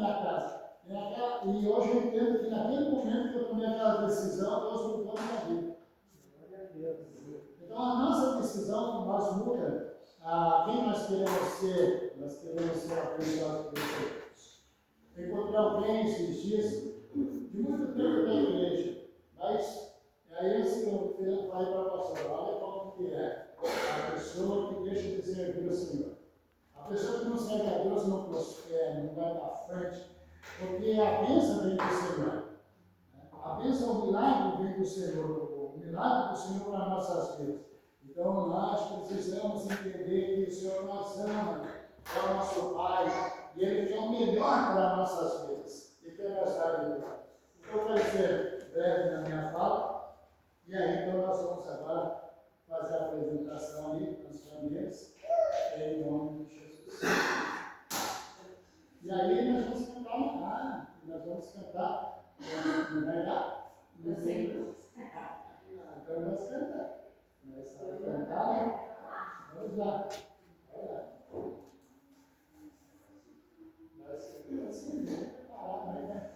minha casa. E hoje eu entendo que naquele momento que eu tomei aquela decisão, Deus mudou a minha vida. Então a nossa decisão nós muda quem nós queremos ser. Nós queremos ser abençoados por Deus. Eu encontrei alguém esses dias, de muito tempo da igreja, mas aí eu falei para a pastora, olha como que é a pessoa que deixa de servir o Senhor. A pessoa que não serve a Deus não prospera, não vai para frente, porque a bênção vem do Senhor. A bênção, o milagre vem do Senhor, o milagre do Senhor para nossas vidas. Então nós precisamos entender que o Senhor nos ama, é o nosso Pai, e Ele quer o melhor para nossas vidas. E quer nos dar melhor. Então eu quero ser breve na minha fala, e aí então nós vamos agora fazer a apresentação ali para as famílias, em nome de Jesus. E aí nós vamos cantar uma cara, nós vamos cantar, não vai dar? Não sei. Então nós cantamos. Nós vamos cantar, né? Vamos lá. Vai lá. Nós cantamos assim, né? Preparar, né?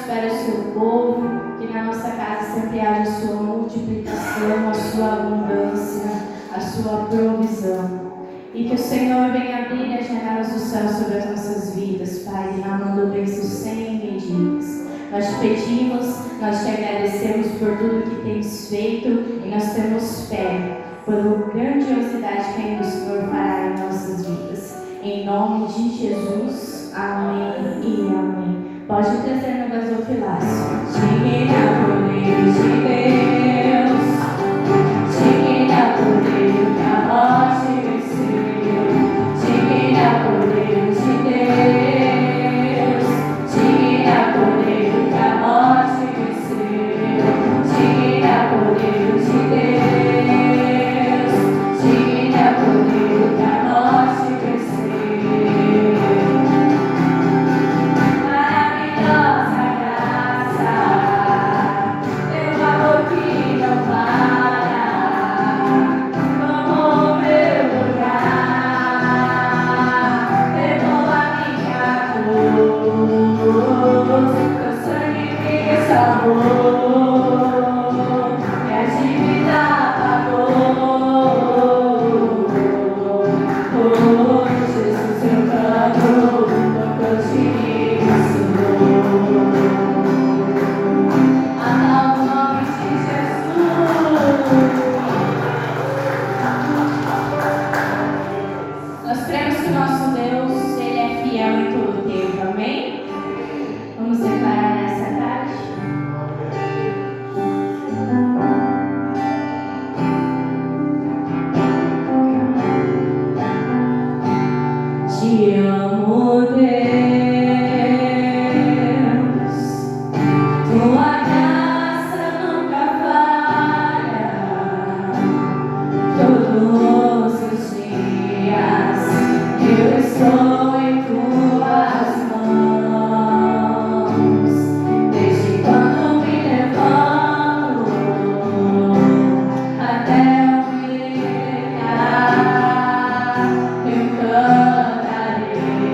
para o seu povo, que na nossa casa sempre haja a sua multiplicação, a sua abundância, a sua provisão. E que o Senhor venha abrir as janelas do céu sobre as nossas vidas, Pai, derramando bênçãos sem medidas. Nós te pedimos, nós te agradecemos por tudo que tens feito e nós temos fé pela grandiosidade que ainda o Senhor fará em nossas vidas. Em nome de Jesus, amém e amém. Pode trazer no gasofilácio. Digna poder de Deus, digna poder que a morte venceu, digna poder de Deus, digna poder que a morte venceu, digna poder de Deus, digna poder que a morte venceu. Maravilhosa graça, teu amor que não para, tomou meu lugar, levou a minha cruz, teu sangue me salvou, e a dívida pagou. Oh, Jesus, eu canto, tocou de mim, ao nome de Jesus. Nós cremos que o nosso Deus, Ele é fiel em todo o tempo, amém? Vamos declarar nessa tarde. Te amo, Deus, tua graça nunca falha, todos os dias eu estou em tuas mãos, desde quando me levanto até eu me deitar, eu cantarei.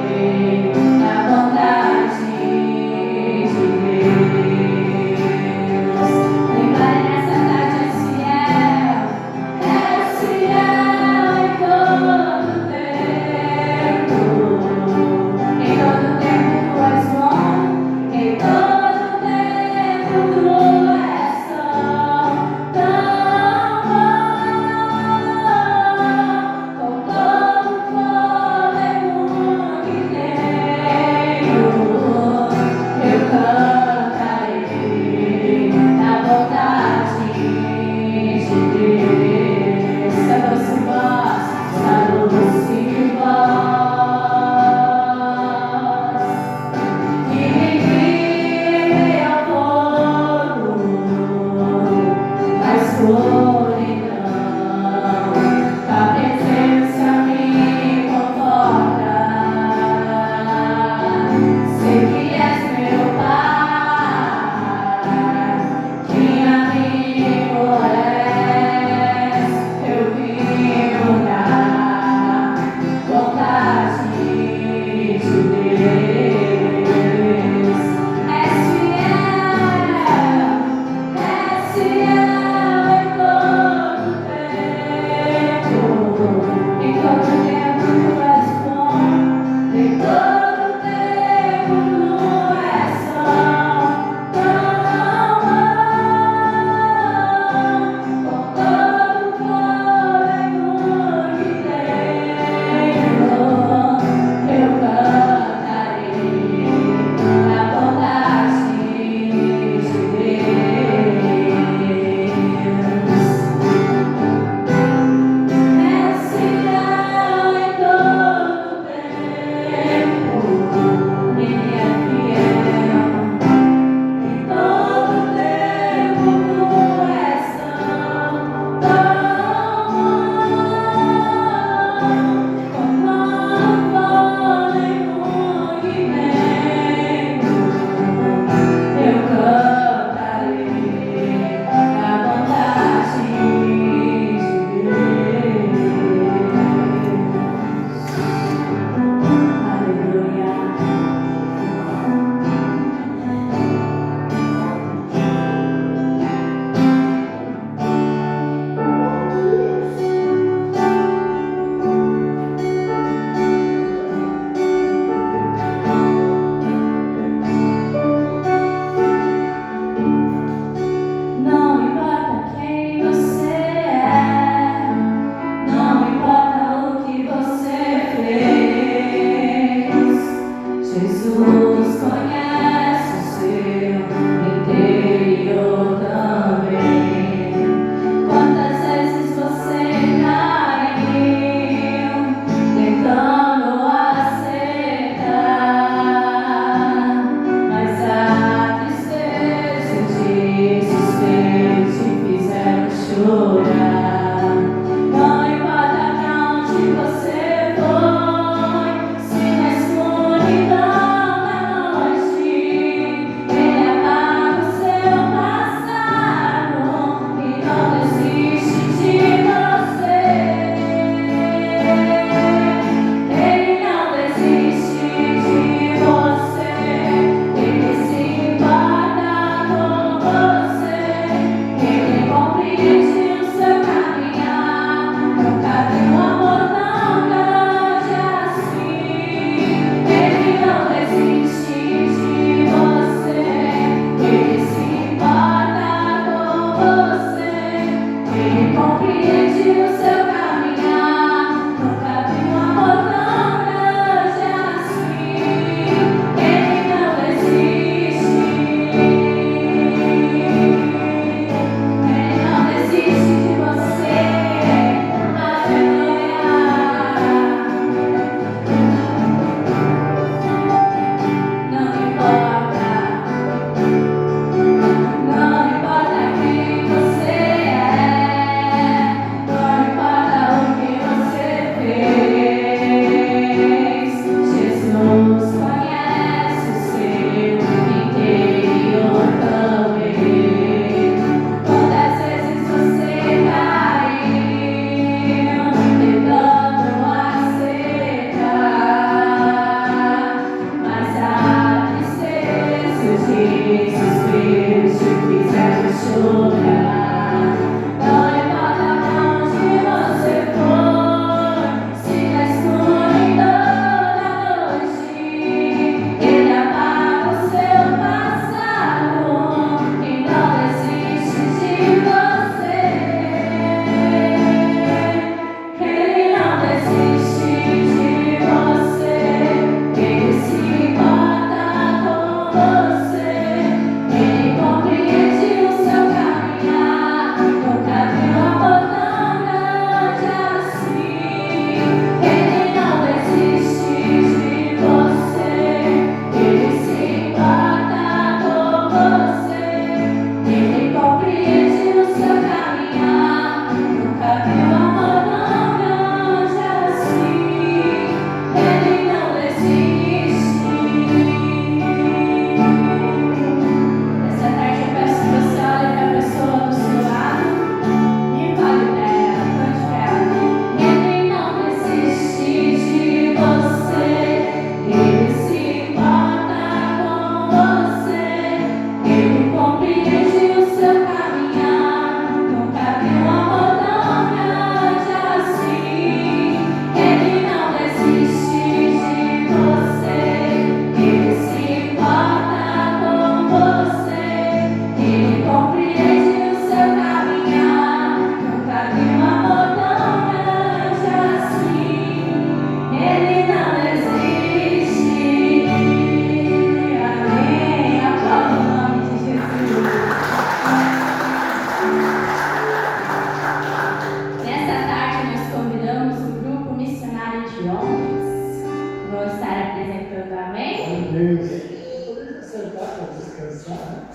vou estar apresentando, amém? Meu Deus. Poderia sentar para descansar, né?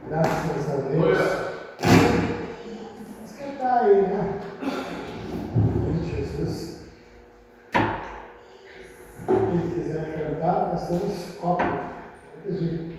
Graças a Deus. Vamos cantar aí, né? Em Jesus. Quem quiser cantar, nós temos copo. Entendi.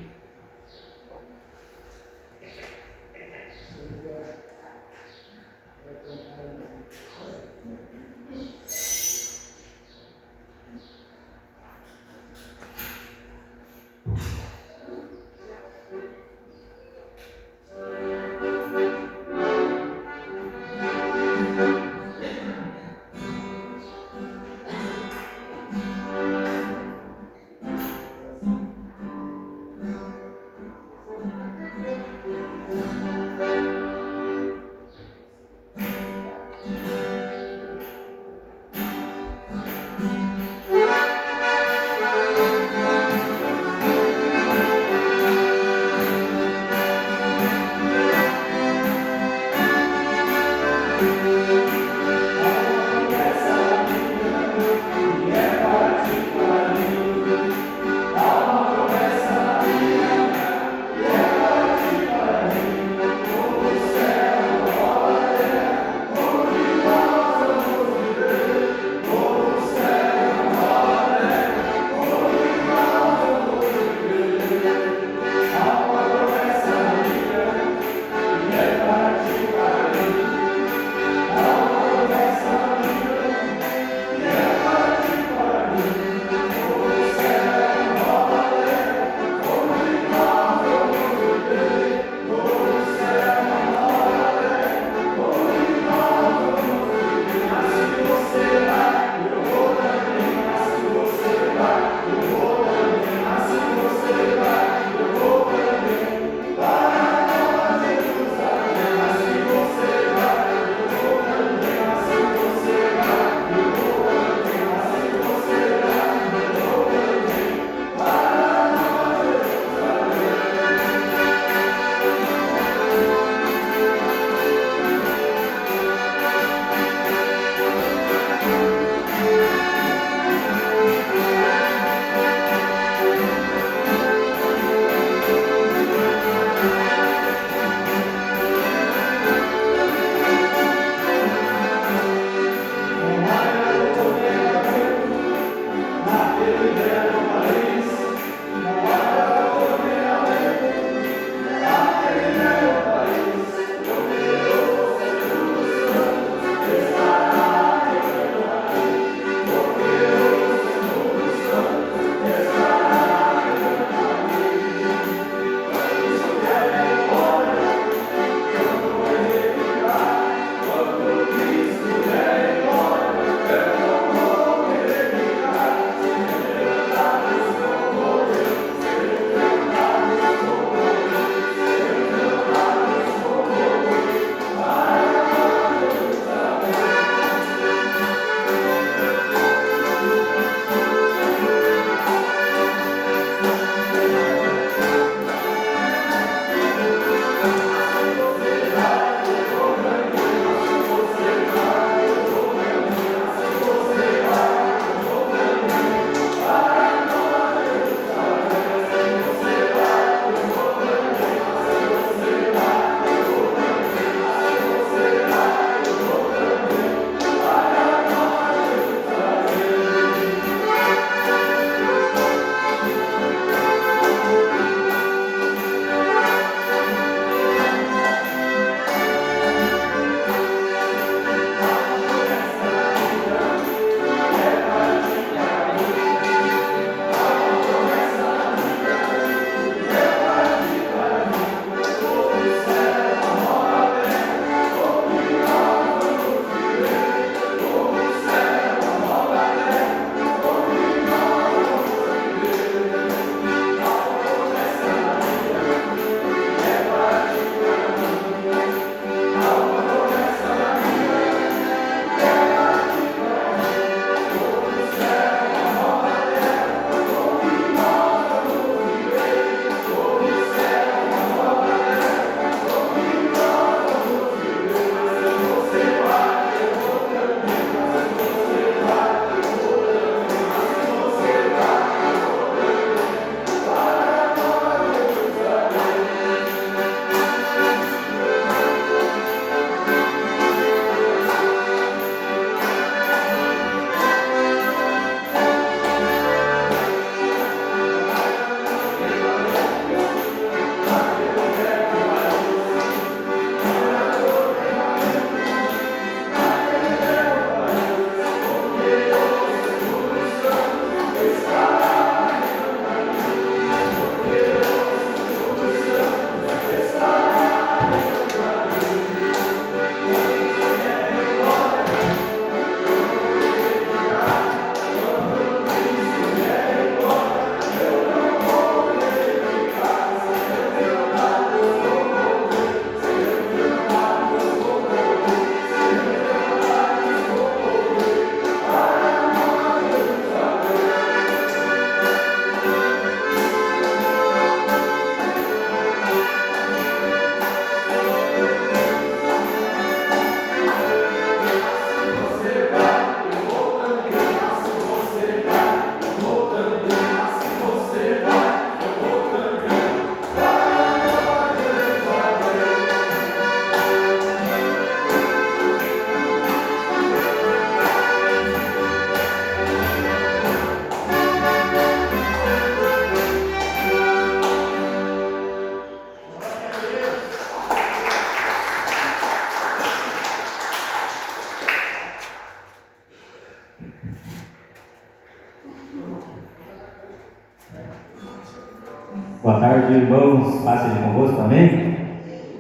Boa tarde, irmãos. Paz seja convosco, amém?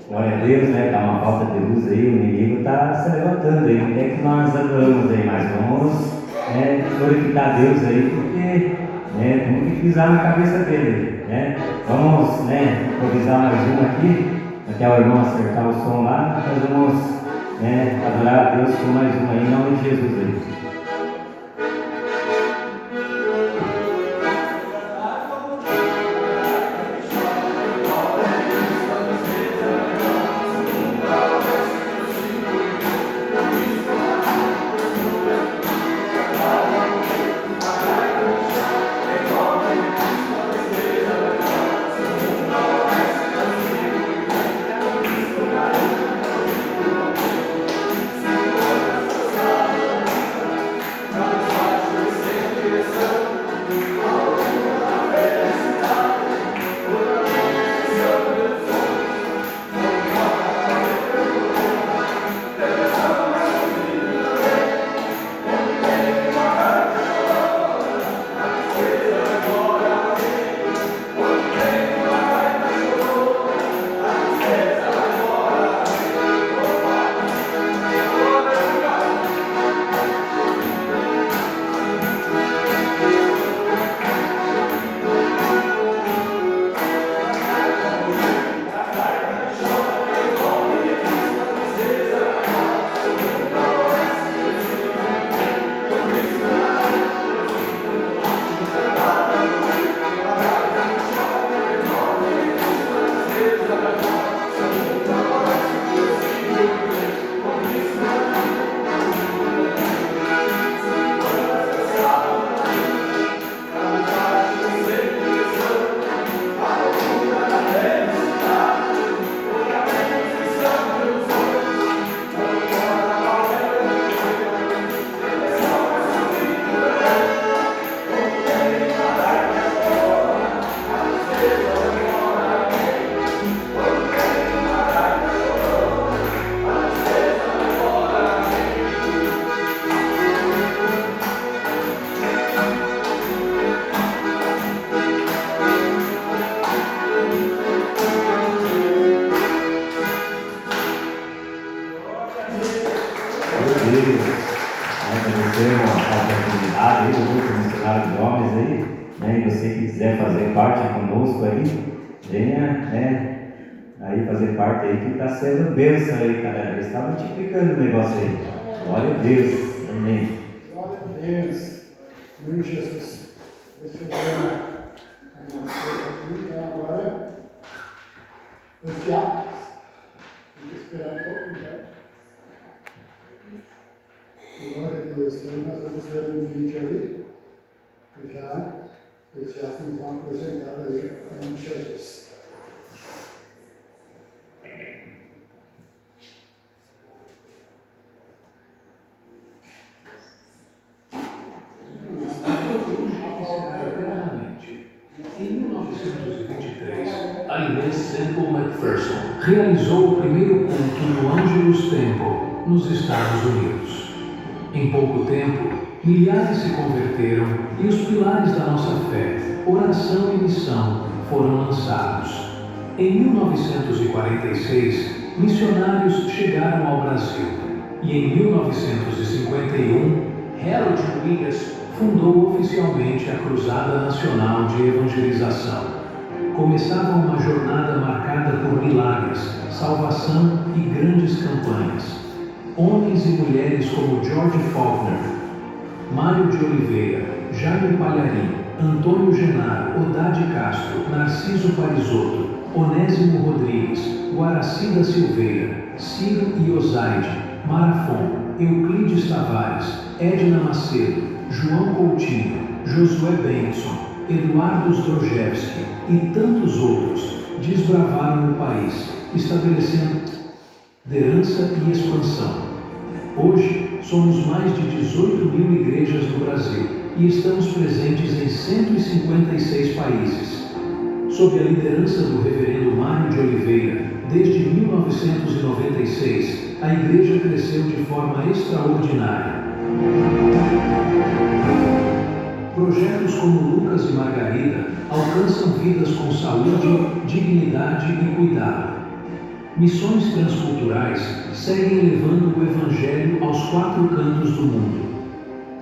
Glória a Deus, né? Tá uma falta de luz aí, o inimigo está se levantando aí. Onde é que nós adoramos aí? Mas vamos glorificar Deus aí, porque temos que pisar na cabeça dele, né? Vamos improvisar mais uma aqui, até o irmão acertar o som lá. Nós vamos adorar a Deus com mais uma aí, em nome de Jesus aí. Sendo bênção aí, cada vez está multiplicando o negócio aí. Glória a Deus, amém. Glória a Deus, meu Jesus. Deixa eu ver a minha coisa aqui, agora. Confiar. Fica esperando um pouco, né? Glória a Deus. Então nós vamos ver um vídeo ali. Eles já estão apresentados ali em Jesus. Em 1923, a Inês Semple McPherson realizou o primeiro culto no Angelus Temple, nos Estados Unidos. Em pouco tempo, milhares se converteram e os pilares da nossa fé, oração e missão, foram lançados. Em 1946, missionários chegaram ao Brasil e em 1951, Harold Williams fundou oficialmente a Cruzada Nacional de Evangelização. Começava uma jornada marcada por milagres, salvação e grandes campanhas. Homens e mulheres como George Faulkner, Mário de Oliveira, Jaime Palharim, Antônio Genaro, Odade Castro, Narciso Parisotto, Onésimo Rodrigues, Guaracida Silveira, Ciro Iosaide, Marafon, Euclides Tavares, Edna Macedo, João Coutinho, Josué Benson, Eduardo Zdrojewski e tantos outros desbravaram o país, estabelecendo liderança e expansão. Hoje, somos mais de 18.000 igrejas no Brasil e estamos presentes em 156 países. Sob a liderança do reverendo Mário de Oliveira, desde 1996, a igreja cresceu de forma extraordinária. Projetos como Lucas e Margarida alcançam vidas com saúde, dignidade e cuidado. Missões transculturais seguem levando o Evangelho aos 4 cantos do mundo.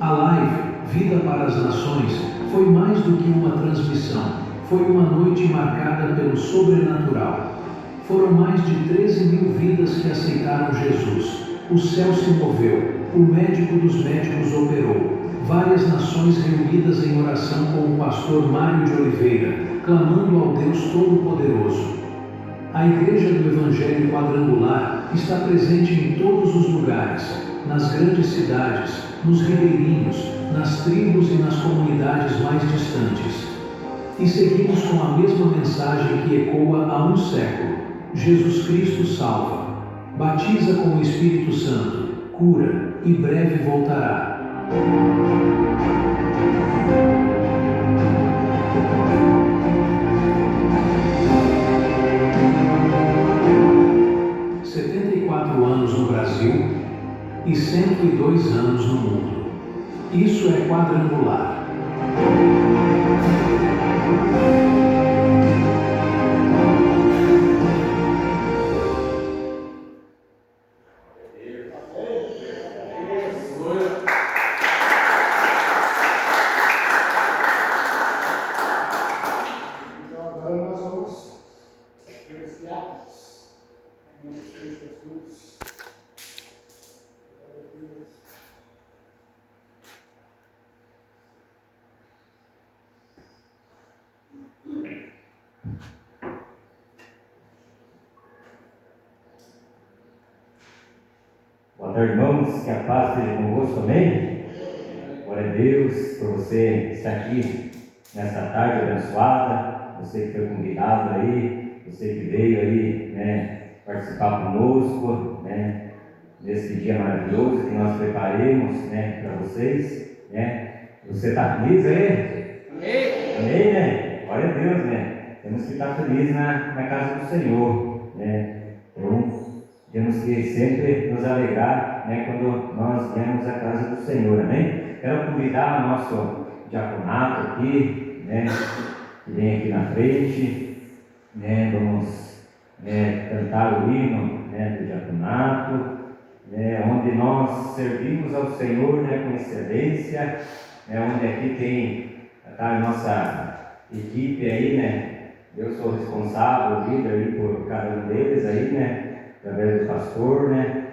A live Vida para as Nações foi mais do que uma transmissão, foi uma noite marcada pelo sobrenatural. Foram mais de 13 mil vidas que aceitaram Jesus. O céu se moveu, o médico dos médicos operou. Várias nações reunidas em oração com o pastor Mário de Oliveira, clamando ao Deus Todo-Poderoso. A Igreja do Evangelho Quadrangular está presente em todos os lugares, nas grandes cidades, nos ribeirinhos, nas tribos e nas comunidades mais distantes. E seguimos com a mesma mensagem que ecoa há um século: Jesus Cristo salva, batiza com o Espírito Santo, cura e breve voltará. 74 anos no Brasil e 102 anos no mundo. Isso é Quadrangular. Então agora nós vamos ter os diáconos. Vamos ter Jesus. Boa tarde, irmãos, que a paz esteja convosco, amém? Glória a Deus por você estar aqui nesta tarde abençoada, você que foi convidado aí, você que veio aí, né, participar conosco, né, nesse dia maravilhoso que nós preparemos, né, para vocês, né. Você está feliz aí? Amém! Amém, né? Glória a Deus, né? Temos que estar felizes na casa do Senhor, né? Então, temos que sempre nos alegrar, né, quando nós viemos à casa do Senhor, amém? Quero convidar o nosso diaconato aqui, né, que vem aqui na frente, né, vamos, né, cantar o hino, né, do diaconato, né, onde nós servimos ao Senhor, né, com excelência, né, onde aqui está a nossa equipe aí, né? Eu sou responsável, líder aí por cada um deles aí, né? Através do pastor, né?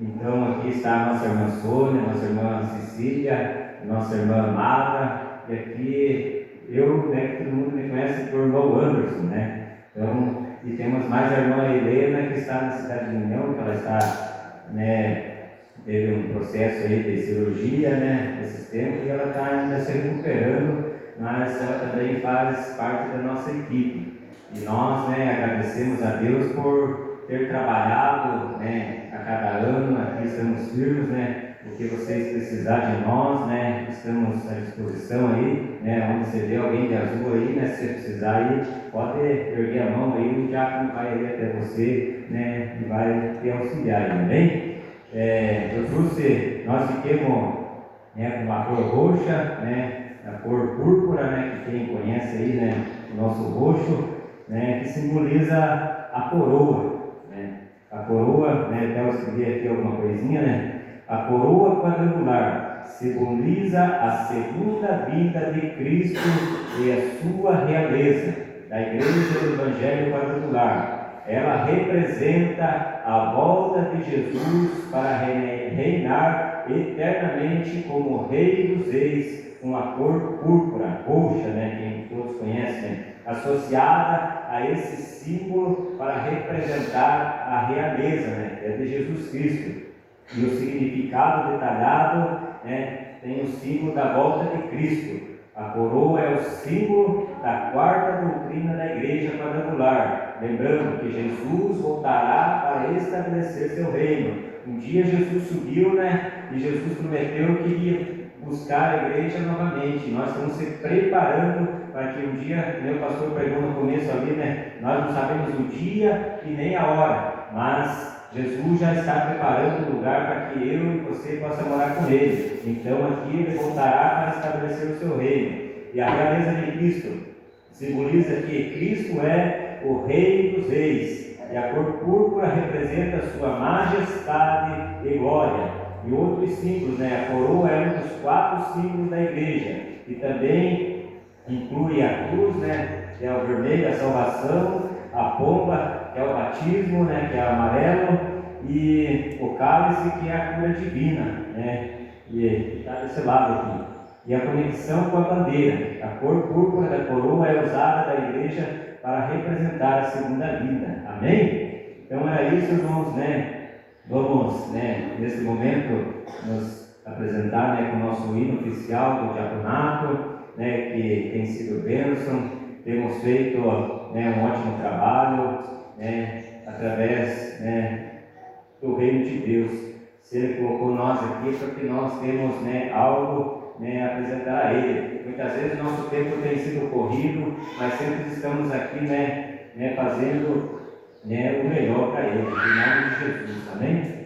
Então aqui está a nossa irmã Sônia, nossa irmã Cecília, nossa irmã Amada, e aqui eu, né, que todo mundo me conhece por irmão Anderson, né? Então, e temos mais a irmã Helena, que está na cidade de União, que ela está, né, teve um processo aí de cirurgia, né, nesses tempos, e ela está ainda se recuperando, mas ela também faz parte da nossa equipe. E nós, né, agradecemos a Deus por ter trabalhado, né, a cada ano, aqui estamos firmes, né, o que vocês precisarem de nós, né, estamos à disposição aí, né, onde você vê alguém de azul aí, né, se você precisar aí, pode erguer a mão aí, o diácono vai aí até você, né, e vai te auxiliar, amém? Nós fiquemos, né, com a cor roxa, né, a cor púrpura, né, que quem conhece aí, né, o nosso roxo, né, que simboliza a coroa. A coroa, né, até eu escrevi aqui alguma coisinha, né? A coroa quadrangular simboliza a segunda vinda de Cristo e a sua realeza, da Igreja do Evangelho Quadrangular. Ela representa a volta de Jesus para reinar eternamente como Rei dos Reis, com a cor púrpura, roxa, né, que todos conhecem, associada a esse símbolo para representar a realeza, né, é de Jesus Cristo. E o significado detalhado, né, tem o símbolo da volta de Cristo. A coroa é o símbolo da quarta doutrina da Igreja Quadrangular, lembrando que Jesus voltará para estabelecer seu reino. Um dia Jesus subiu, né, e Jesus prometeu que iria buscar a igreja novamente. Nós estamos se preparando para que um dia, meu pastor pregou no começo ali, né, nós não sabemos o dia e nem a hora, mas Jesus já está preparando o lugar para que eu e você possa morar com Ele. Então aqui Ele voltará para estabelecer o seu reino. E a realeza de Cristo simboliza que Cristo é o Rei dos Reis. E a cor púrpura representa sua majestade e glória. E outros símbolos, né? A coroa é um dos 4 símbolos da igreja. E também inclui a cruz, né? Que é o vermelho, a salvação, a pomba, que é o batismo, né? Que é o amarelo, e o cálice, que é a cura divina, né? E está desse lado aqui. E a conexão com a bandeira. A cor púrpura da coroa é usada da igreja para representar a segunda vida. Amém? Então era isso, irmãos, né? Vamos, né, nesse momento, nos apresentar, né, com o nosso hino oficial do diaconato, né, que tem sido bênção. Temos feito, né, um ótimo trabalho, né, através, né, do reino de Deus. Se Ele colocou nós aqui, porque nós temos, né, algo, né, a apresentar a Ele. Muitas vezes o nosso tempo tem sido corrido, mas sempre estamos aqui, né, fazendo, né, o melhor para Ele, em nome de Jesus. Amém?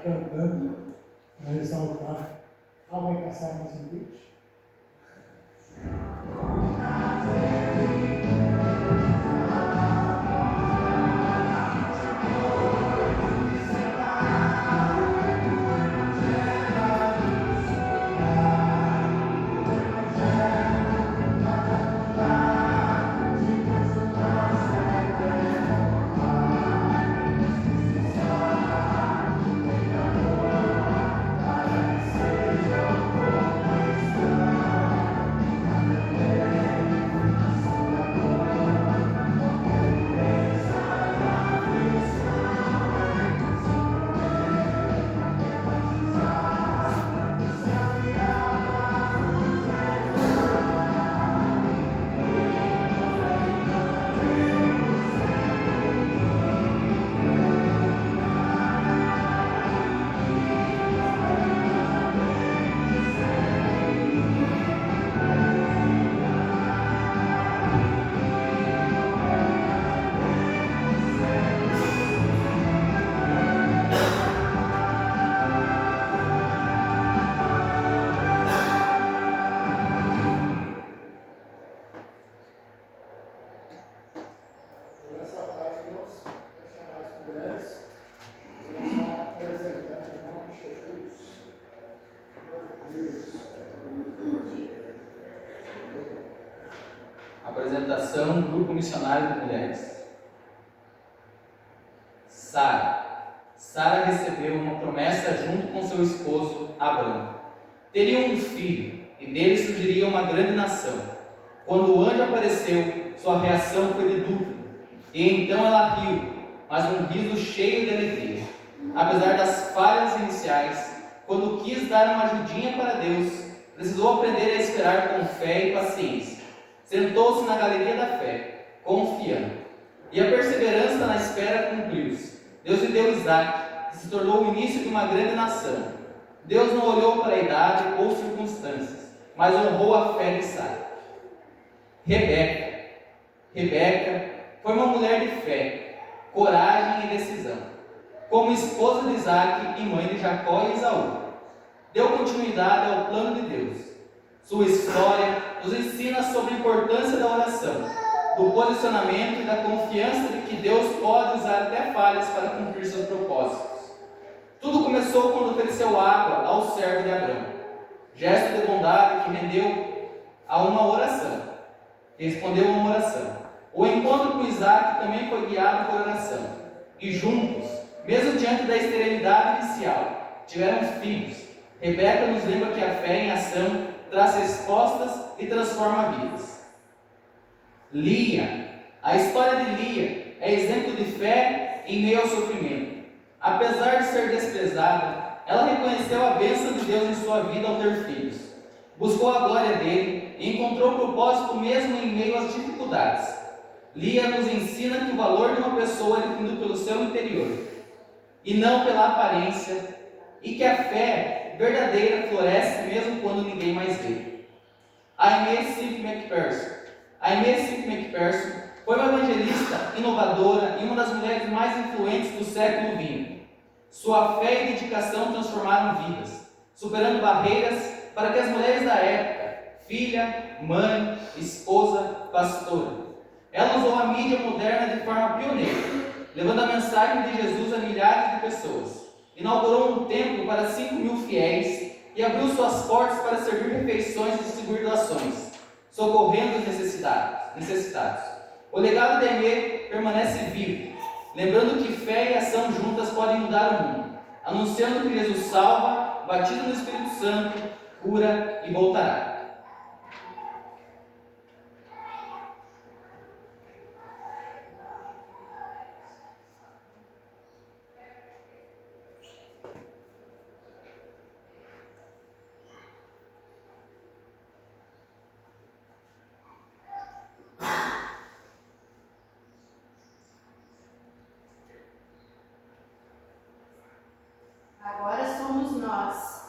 cantando para exaltar. Vai passar mais um vídeo? Apresentação, Grupo Missionário de Mulheres. Sara. Sara recebeu uma promessa junto com seu esposo Abrão. Teriam um filho, e dele surgiria uma grande nação. Quando o anjo apareceu, sua reação foi de dúvida. E então ela riu, mas um riso cheio de alegria. Apesar das falhas iniciais, quando quis dar uma ajudinha para Deus, precisou aprender a esperar com fé e paciência. Sentou-se na galeria da fé, confiando. E a perseverança na espera cumpriu-se. Deus lhe deu Isaac, que se tornou o início de uma grande nação. Deus não olhou para a idade ou circunstâncias, mas honrou a fé de Sara. Rebeca. Rebeca foi uma mulher de fé, coragem e decisão. Como esposa de Isaac e mãe de Jacó e Esaú, deu continuidade ao plano de Deus. Sua história nos ensina sobre a importância da oração, do posicionamento e da confiança de que Deus pode usar até falhas para cumprir seus propósitos. Tudo começou quando ofereceu água ao servo de Abrão, gesto de bondade que rendeu a uma oração. Respondeu a uma oração. O encontro com Isaac também foi guiado por oração, e juntos, mesmo diante da esterilidade inicial, tiveram filhos. Rebeca nos lembra que a fé em ação traz respostas e transforma vidas. Lia. A história de Lia é exemplo de fé em meio ao sofrimento. Apesar de ser desprezada, ela reconheceu a bênção de Deus em sua vida ao ter filhos. Buscou a glória dele e encontrou propósito mesmo em meio às dificuldades. Lia nos ensina que o valor de uma pessoa é definido pelo seu interior e não pela aparência, e que a fé verdadeira floresce mesmo quando ninguém mais vê. Aimee Semple McPherson. Aimee Semple McPherson foi uma evangelista inovadora e uma das mulheres mais influentes do século XX. Sua fé e dedicação transformaram vidas, superando barreiras para que as mulheres da época, filha, mãe, esposa, pastora. Ela usou a mídia moderna de forma pioneira, levando a mensagem de Jesus a milhares de pessoas. Inaugurou um templo para 5.000 fiéis e abriu suas portas para servir refeições e distribuir doações, socorrendo os necessitados. O legado de Aimee permanece vivo, lembrando que fé e ação juntas podem mudar o mundo, anunciando que Jesus salva, batiza no Espírito Santo, cura e voltará. Agora somos nós.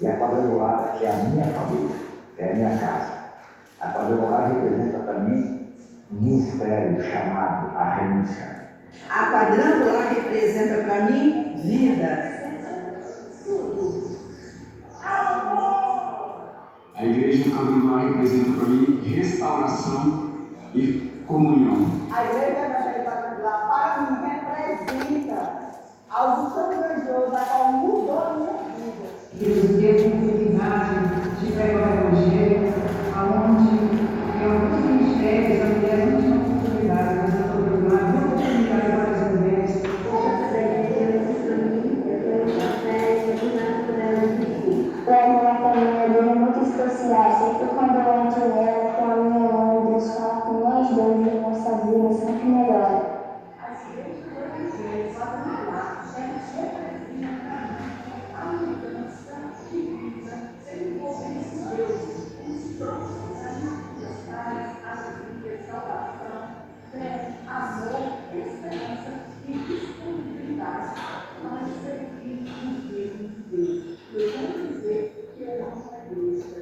E a quadrangular é a minha família, é a minha casa. A quadrangular representa para mim um ministério chamado a renúncia. A quadrangular representa para mim vida. A igreja quadrangular representa para mim restauração e comunhão. A igreja evangélica quadrangular para mim representa algo tão grandioso, a qual mudou a minha vida. Deus deu uma imagem de pregar o Evangelho, onde em alguns ministérios a mulher não tinha oportunidade, mas a quadrangular deu oportunidade para as mulheres. O amor para minha vida é muito especial. Sempre quando eu entro nela, com a minha mãe, Deus fala com nós dois e nossa vida sempre melhora. As igrejas evangélicas quadrangular devem ser a mudança de vida, sem envolver esses deuses, os próximos, as vidas, as vidas, salvação, fé, amor, esperança e disponibilidade para servir os mesmos Deus. Eu quero dizer que eu amo a igreja.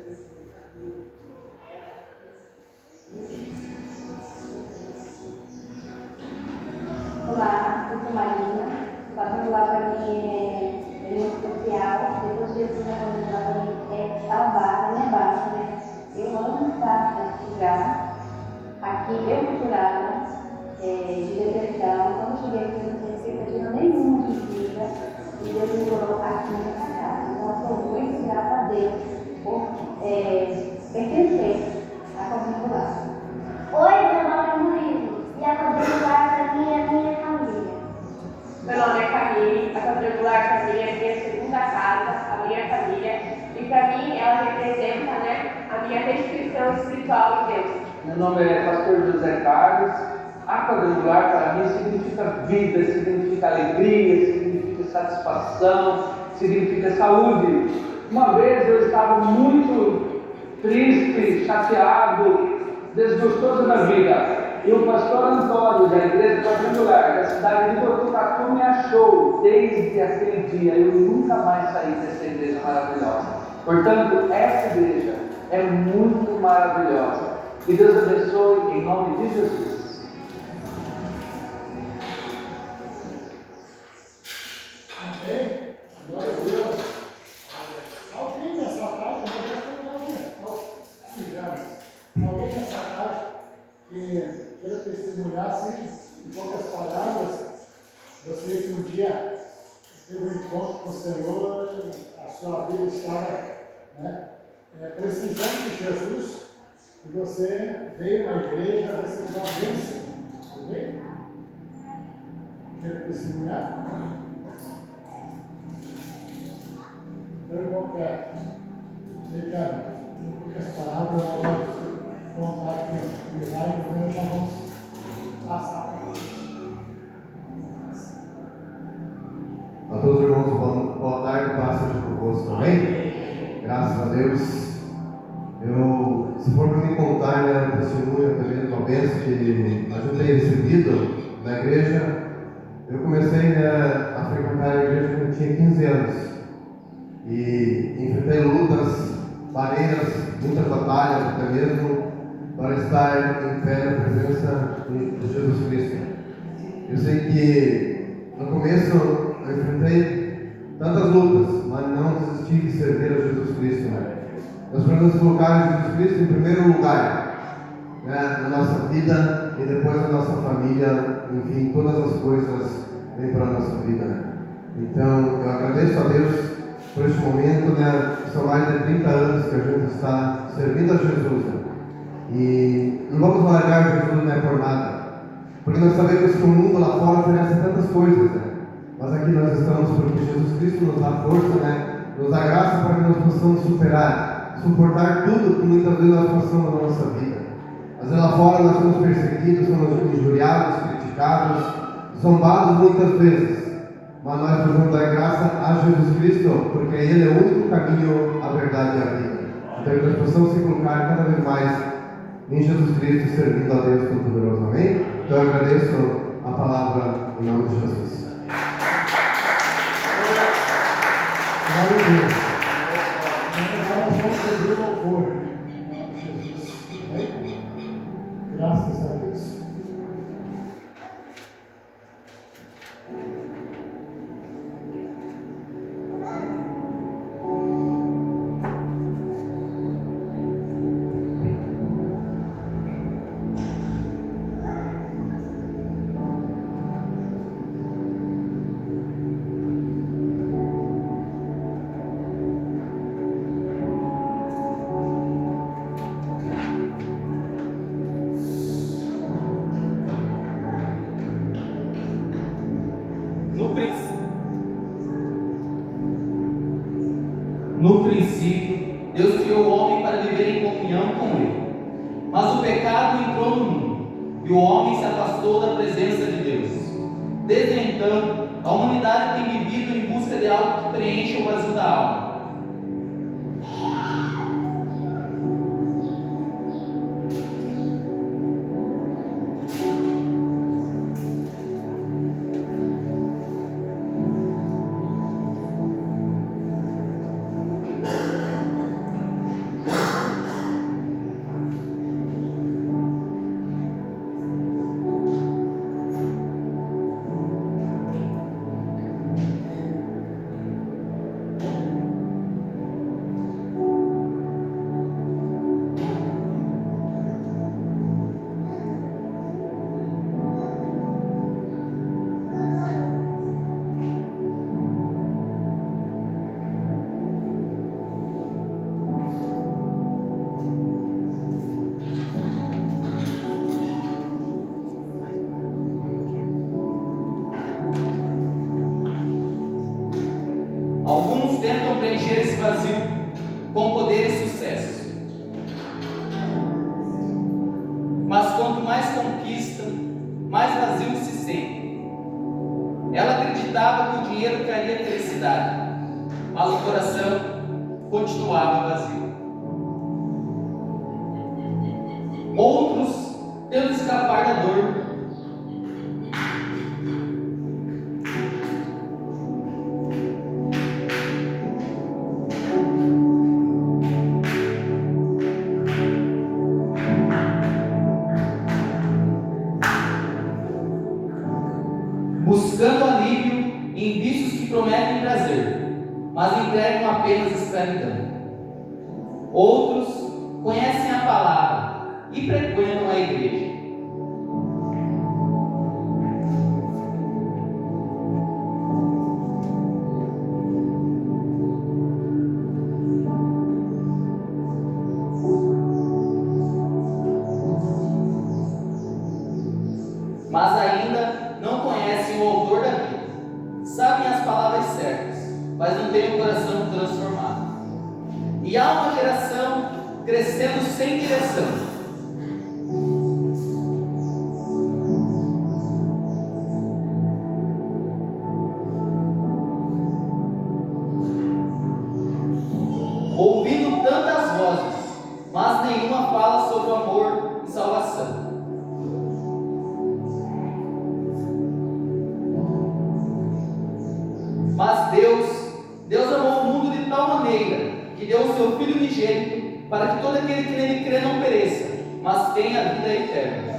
Olá, eu sou Marina. O quadrangular para mim é muito especial. Depois de Jesus, a quadrangular para mim é salvar, minha base, né? Eu amo estar nesse lugar. Aqui eu fui curada de depressão. Quando eu cheguei aqui, eu não tinha expectativa nenhuma de vida. E Deus me colocou aqui nessa casa. Então, eu sou muito grata a Deus por pertencer à quadrangular. Oi, meu nome é Murilo. E a quadrangular para mim é a minha família. Meu nome é Camille, a quadrangular para mim é minha segunda casa, a minha família. E para mim ela representa, né, a minha restituição espiritual em Deus. Meu nome é pastor José Carlos. A quadrangular para mim significa vida, significa alegria, significa satisfação, significa saúde. Uma vez eu estava muito triste, chateado, desgostoso da vida. E o pastor Antônio, da igreja quadrangular, da cidade de Botucatu, me achou. Desde aquele dia eu nunca mais saí dessa igreja maravilhosa. Portanto, essa igreja é muito maravilhosa. Que Deus abençoe em nome de Jesus. Amém? Glória a Deus. Alguém nessa casa, alguém nessa casa que queira testemunhar, assim, em poucas palavras, você que um dia teve um encontro com o Senhor, a sua vida estava precisando de Jesus, e você veio à igreja, recebeu a bênção. Tudo bem? Quer testemunhar? Meu irmão quer. Obrigado. Em poucas palavras, eu vou contar aqui o milagre, nós já vamos passar. A todos os irmãos, boa tarde, paz seja convosco também. Graças a Deus. Se for para me contar, né, o testemunho também da bênção que a gente tem recebido na igreja, eu comecei a frequentar a igreja quando eu tinha 15 anos. E enfrentei lutas, barreiras, muitas batalhas, até mesmo para estar em pé na presença de Jesus Cristo. Eu sei que no começo eu enfrentei tantas lutas, mas não desisti de servir a Jesus Cristo, né? Nós precisamos colocar Jesus Cristo em primeiro lugar, né, na nossa vida e depois na nossa família, enfim, todas as coisas vêm para a nossa vida, né? Então, eu agradeço a Deus por este momento, né? São mais de 30 anos que a gente está servindo a Jesus, né? E não vamos largar Jesus, né, por nada, porque nós sabemos que o mundo lá fora oferece tantas coisas, né? Mas aqui nós estamos porque Jesus Cristo nos dá força, né? Nos dá graça para que nós possamos suportar tudo que muitas vezes nós passamos na nossa vida. Às vezes lá fora nós somos perseguidos, somos injuriados, criticados, zombados muitas vezes. Mas nós precisamos dar graça a Jesus Cristo, porque Ele é o único caminho, a verdade e a vida. Então que nós possamos se colocar cada vez mais em Jesus Cristo, servindo a Deus Todo-Poderoso. Amém? Então eu agradeço a palavra em nome de Jesus. Glória a Deus. Agora nós vamos pedir o louvor. Jesus. Amém? Graças a Deus. No princípio, Deus criou o homem para viver em comunhão com Ele. Mas o pecado entrou no mundo, e o homem se afastou da presença de Deus. Desde então, a humanidade tem vivido em busca de algo que preencha o vazio da alma. Alguns tentam preencher esse vazio com poder e sucesso. Mas quanto mais conquista, mais vazio se sente. Ela acreditava que o dinheiro traria felicidade, mas o coração continuava vazio. Outros tentam escapar da dor. Buscando alívio em vícios que prometem prazer, mas entregam apenas escravidão. Outros conhecem a palavra e frequentam a igreja. Mas ainda não conhecem o autor da vida. Sabem as palavras certas, mas não têm o coração transformado. E há uma geração crescendo sem direção. Ouvindo tantas vozes, mas nenhuma fala sobre o amor e salvação. Mas Deus amou o mundo de tal maneira que deu o seu Filho unigênito para que todo aquele que nele crê não pereça, mas tenha a vida eterna.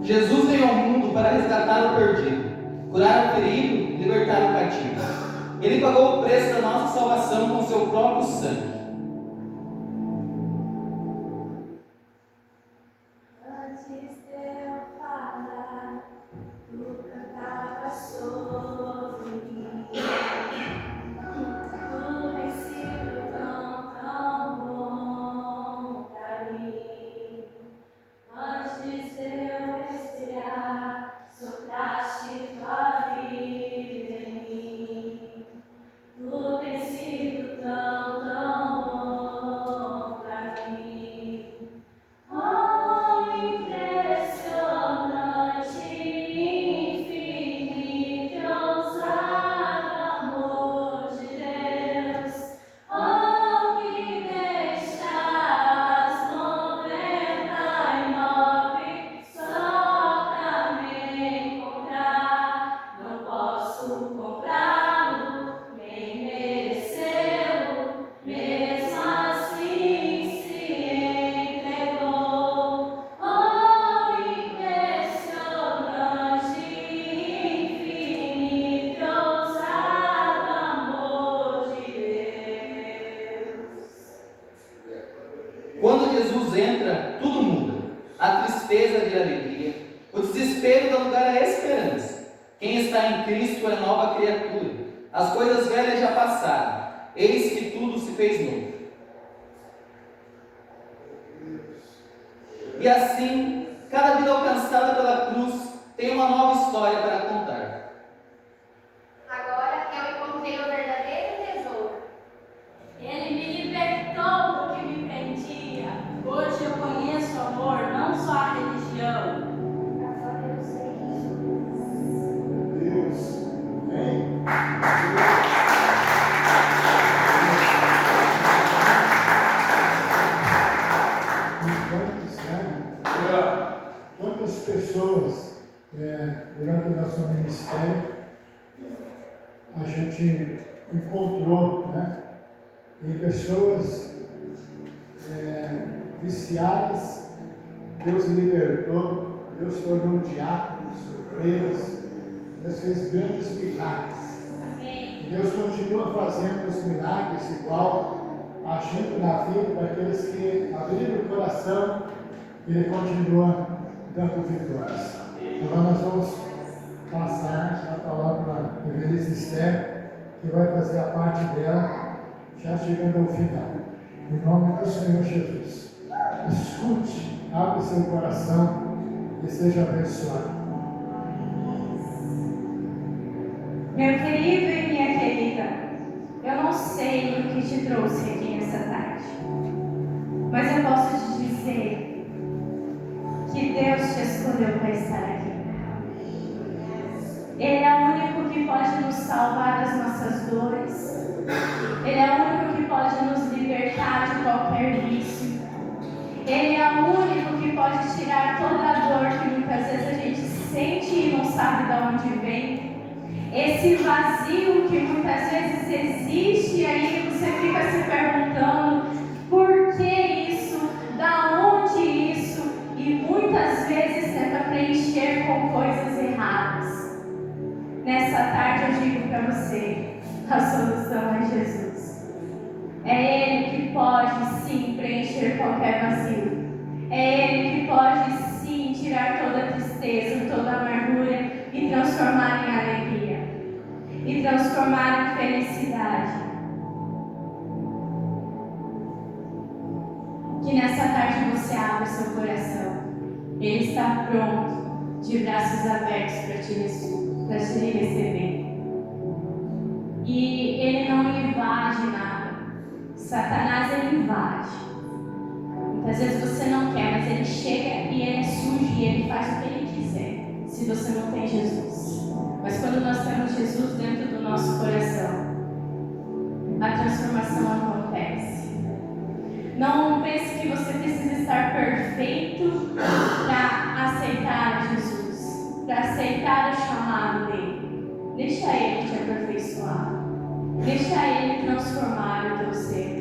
Jesus veio ao mundo para resgatar o perdido, curar o ferido e libertar o cativo. Ele pagou o preço da nossa salvação com seu próprio sangue. Antes de eu falar, tu cantava sobre mim. Tu tem sido tão bom pra mim. Antes de eu respirar, sopraste tua vida em mim. Tu tem sido tão bom pra mim. Oh, impressionante, infinito, ousado amor de Deus. Oh, que deixa as 99 só pra me encontrar. Não posso comprá-lo, nem merecê-lo, mesmo assim se entregou. Oh, impressionante, infinito, ousado amor de Deus. Quando Jesus entra, tudo muda. A tristeza vira alegria, o desespero dá lugar à esperança. Quem está em Cristo é nova criatura. As coisas velhas já passaram, eis que tudo se fez novo. E assim, cada vida alcançada pela cruz tem uma nova história para contar. Agora eu encontrei o verdadeiro tesouro. Ele me libertou do que me prendia. Hoje eu conheço o amor, não só a religião. Agora eu sei isso. Deus. Amém? Quantas pessoas, durante o nosso ministério, a gente encontrou, né? Em pessoas viciadas, Deus libertou, Deus tornou diáconos, obreiros, Deus fez grandes milagres. E Deus continua fazendo os milagres igual, agindo na vida daqueles que abriram o coração e Ele continua dando vitórias. Agora nós vamos passar a palavra para a Evelise Esther, que vai fazer a parte dela, já chegando ao final. Em nome do Senhor Jesus. Escute, abre seu coração e seja abençoado. Meu querido e minha querida, eu não sei o que te trouxe aqui nessa tarde, mas eu posso te dizer que Deus te escolheu para estar aqui. Ele é o único que pode nos salvar das nossas dores. Ele é o único que pode nos libertar de qualquer vício. Ele é o único que pode tirar toda a dor que muitas vezes a gente sente e não sabe de onde vem. Esse vazio que muitas vezes existe e aí você fica se perguntando por que isso, da onde isso, e muitas vezes tenta preencher com coisas erradas. Nessa tarde eu digo para você, a solução é Jesus. É Ele que pode sim preencher qualquer vazio. É Ele que pode sim tirar toda a tristeza, toda a amargura e transformar em alegria. E transformar em felicidade. Que nessa tarde você abra seu coração. Ele está pronto, de braços abertos para te receber. E Ele não invade nada. Satanás, ele invade. Muitas vezes você não quer, mas ele chega e ele é sujo e ele faz o que ele quiser, se você não tem Jesus. Mas quando nós temos Jesus dentro do nosso coração, a transformação acontece. Não pense que você precisa estar perfeito para aceitar Jesus, para aceitar o chamado dele. Deixa ele te aperfeiçoar. Deixa ele transformar o teu ser.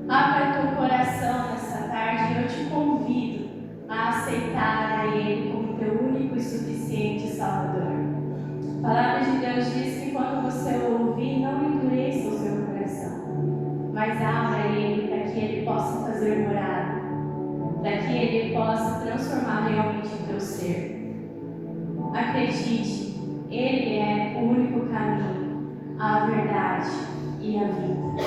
Abra teu coração nessa tarde e eu te convido a aceitar a ele como teu mas abra ele para que ele possa fazer morada, para que ele possa transformar realmente o teu ser. Acredite, ele é o único caminho, a verdade e a vida.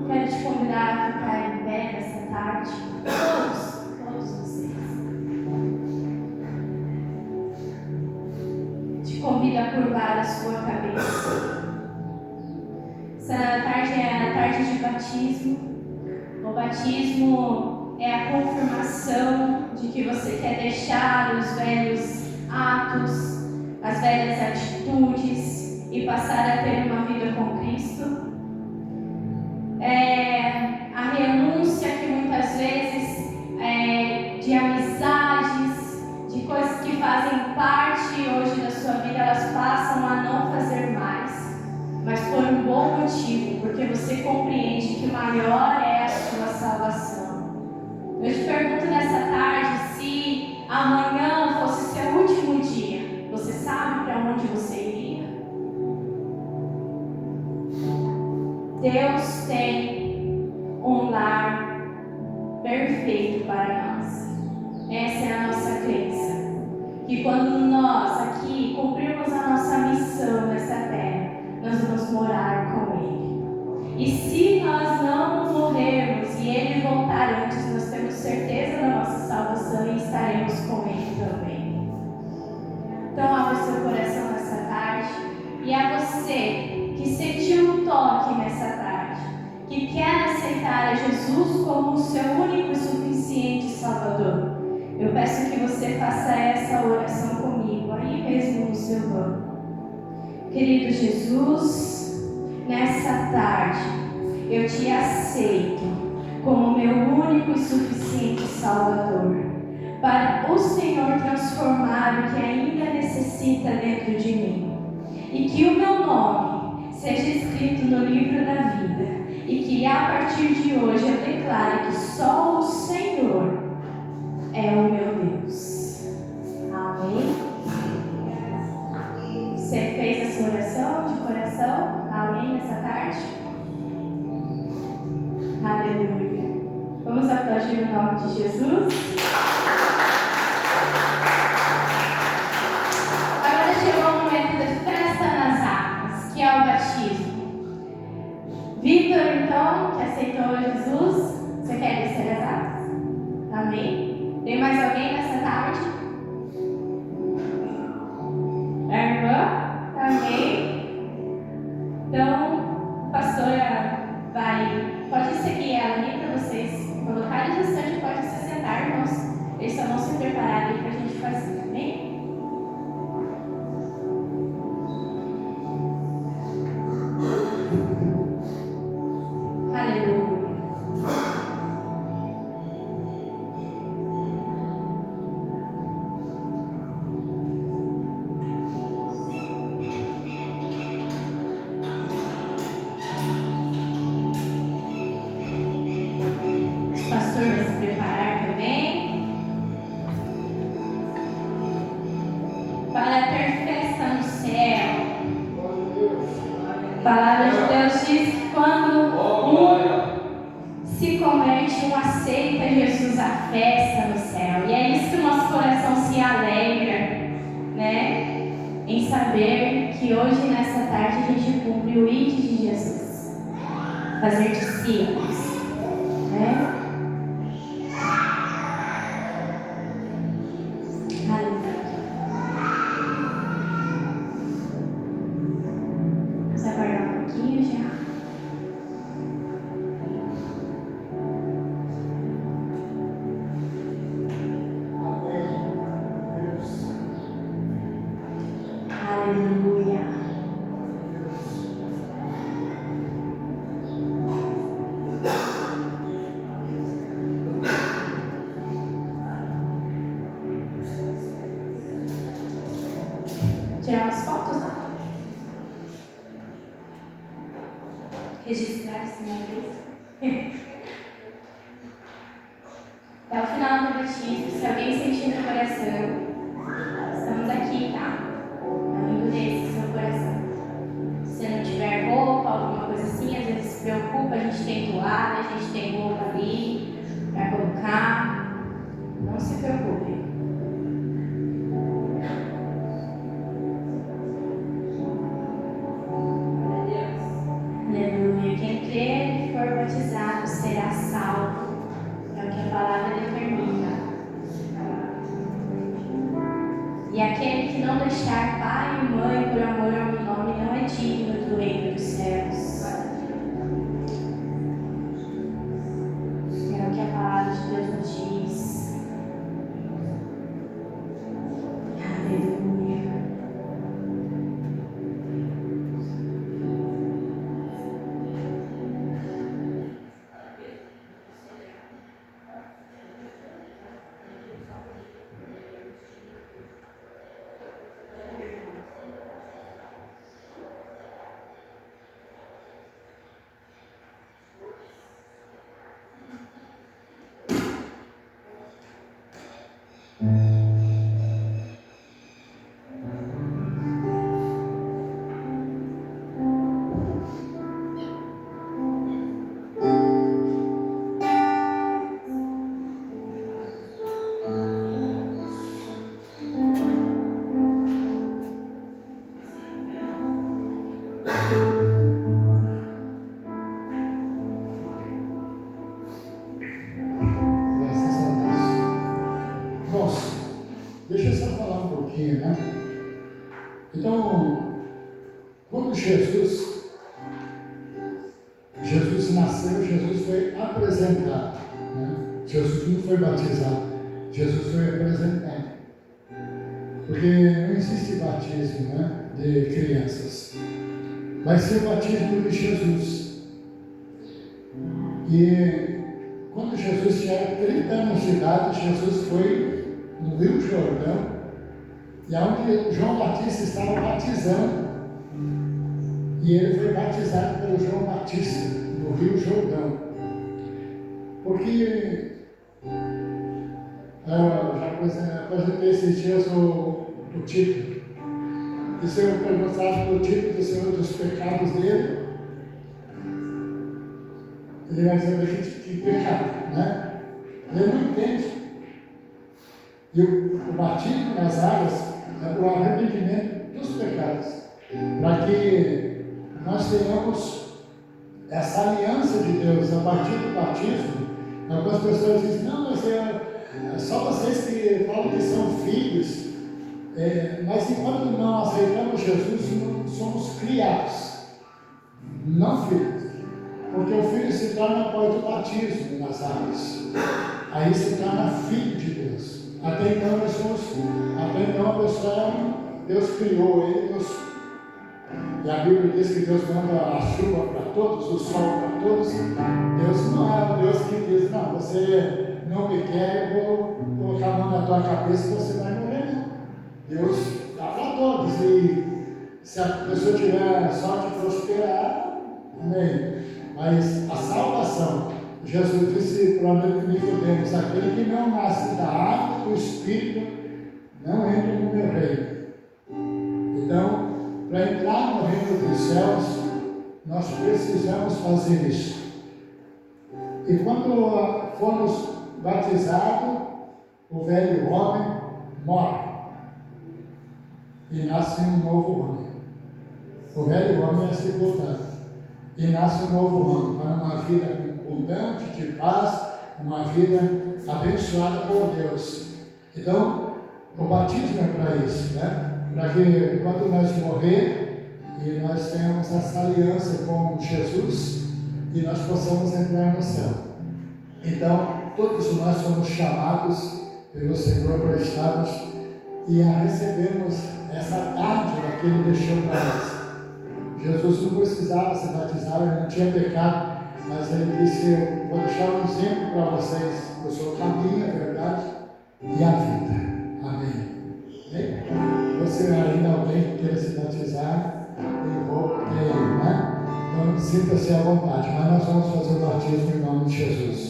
Quero te convidar a ficar em pé nessa tarde, todos vocês. Te convido a curvar a sua cabeça. Essa tarde é a tarde de batismo. O batismo é a confirmação de que você quer deixar os velhos atos, as velhas atitudes e passar a ter uma vida com Cristo. É a renúncia que muitas vezes de amizades, de coisas que fazem parte hoje da sua vida, elas passam a não fazer mais, mas por um bom motivo, porque você compreende que o maior é a sua salvação. Eu te pergunto nessa tarde, se amanhã fosse seu último dia, você sabe para onde você iria? Deus tem um lar perfeito para nós. Essa é a nossa crença. Que quando nós aqui cumprirmos a nossa missão nessa terra, nós vamos morar com Ele. E se nós não morrermos e Ele voltar antes, nós temos certeza da nossa salvação e estaremos com Ele também. Então abra o seu coração nessa tarde. E a você que sentiu um toque nessa tarde, que quer aceitar a Jesus como o seu único e suficiente Salvador, eu peço que você faça essa oração comigo, aí mesmo no seu banco. Querido Jesus, nessa tarde eu te aceito como meu único e suficiente Salvador, para o Senhor transformar o que ainda necessita dentro de mim, e que o meu nome seja escrito no livro da vida, e que a partir de hoje eu declare que só o Senhor é o meu Deus. Amém? Você fez a sua oração de coração? Amém nessa tarde? Aleluia. Vamos aplaudir o nome de Jesus. Agora chegou o momento da festa nas águas, que é o batismo. Vitor, então, que aceitou Jesus, você quer descer as águas? Amém? Tem mais alguém nessa tarde? A irmã? Amém? Então, a pastora pode seguir ela ali para vocês colocarem gestante, pode se sentar, irmãos. Eles só vão se preparar ali para a gente fazer, amém? Aleluia. O pastor vai se preparar também para ter festa no céu. A palavra de Deus diz que quando se converte, aceita Jesus, a festa no céu. E é isso que o nosso coração se alegra, né? Em saber que hoje, nessa tarde, a gente cumpre o ID de Jesus. Fazer discípulos, né? Aleluia. Vamos aguardar um pouquinho já. Aleluia. Tirar umas fotos, né? Registrar-se na vez. Até o final do batismo, se alguém sentir no coração, estamos aqui, tá? Amigo desse, seu coração. Se não tiver roupa, alguma coisa assim, às vezes se preocupa tem toalha, a gente tem roupa ali para colocar. Não se preocupe. Aleluia. Quem crer e for batizado será salvo. É o que a palavra determina. E aquele que não deixar pai e mãe por amor ao meu nome não é digno do reino dos céus. É o que a palavra de Deus nos diz. Aleluia. Deixa eu só falar um pouquinho, né? Então, quando Jesus nasceu, Jesus foi apresentado, né? Jesus não foi batizado, Jesus foi apresentado. Porque não existe batismo, né, de crianças. Vai ser o batismo de Jesus. E quando Jesus tinha 30 anos de idade, Jesus foi no Rio Jordão, e onde João Batista estava batizando. E ele foi batizado pelo João Batista, no Rio Jordão. Porque já apresentei esses dias o título. E se eu perguntasse pelo título do Senhor dos pecados dele, ele vai dizer que pecado, né? Ele não entende. E o batismo nas águas é o arrependimento dos pecados, para que nós tenhamos essa aliança de Deus a partir do batismo. Algumas pessoas dizem, não, mas é só vocês que falam que são filhos. Mas enquanto não aceitamos Jesus, somos criados, não filhos. Porque o filho se torna após o batismo nas águas. Aí se torna filho de Deus. Até então a pessoa, Deus criou ele, e a Bíblia diz que Deus manda a chuva para todos, o sol para todos. Deus não é o Deus que diz, não, você não me quer, eu vou colocar a mão na tua cabeça e você vai morrer, não. Deus dá para todos, e se a pessoa tiver sorte de prosperar, amém. Mas a salvação, Jesus disse para o amigo Nicodemos, aquele que não nasce da água do Espírito não entra no meu reino. Então, para entrar no reino dos céus, nós precisamos fazer isso. E quando formos batizados, o velho homem morre e nasce um novo homem. O velho homem é sepultado e nasce um novo homem, para uma vida abundante, de paz, uma vida abençoada por Deus. Então, o batismo é para isso, né? Para que quando nós morrer e nós tenhamos essa aliança com Jesus e nós possamos entrar no céu. Então, todos nós somos chamados pelo Senhor para estarmos e a recebermos essa dádiva que Ele deixou para nós. Jesus não precisava se batizar, ele não tinha pecado, mas ele disse, eu vou deixar um exemplo para vocês, eu sou o caminho, a verdade e a vida. Amém. Você ainda alguém que queira se batizar, eu vou ter, né? Então sinta-se à vontade, mas nós vamos fazer o batismo em nome de Jesus.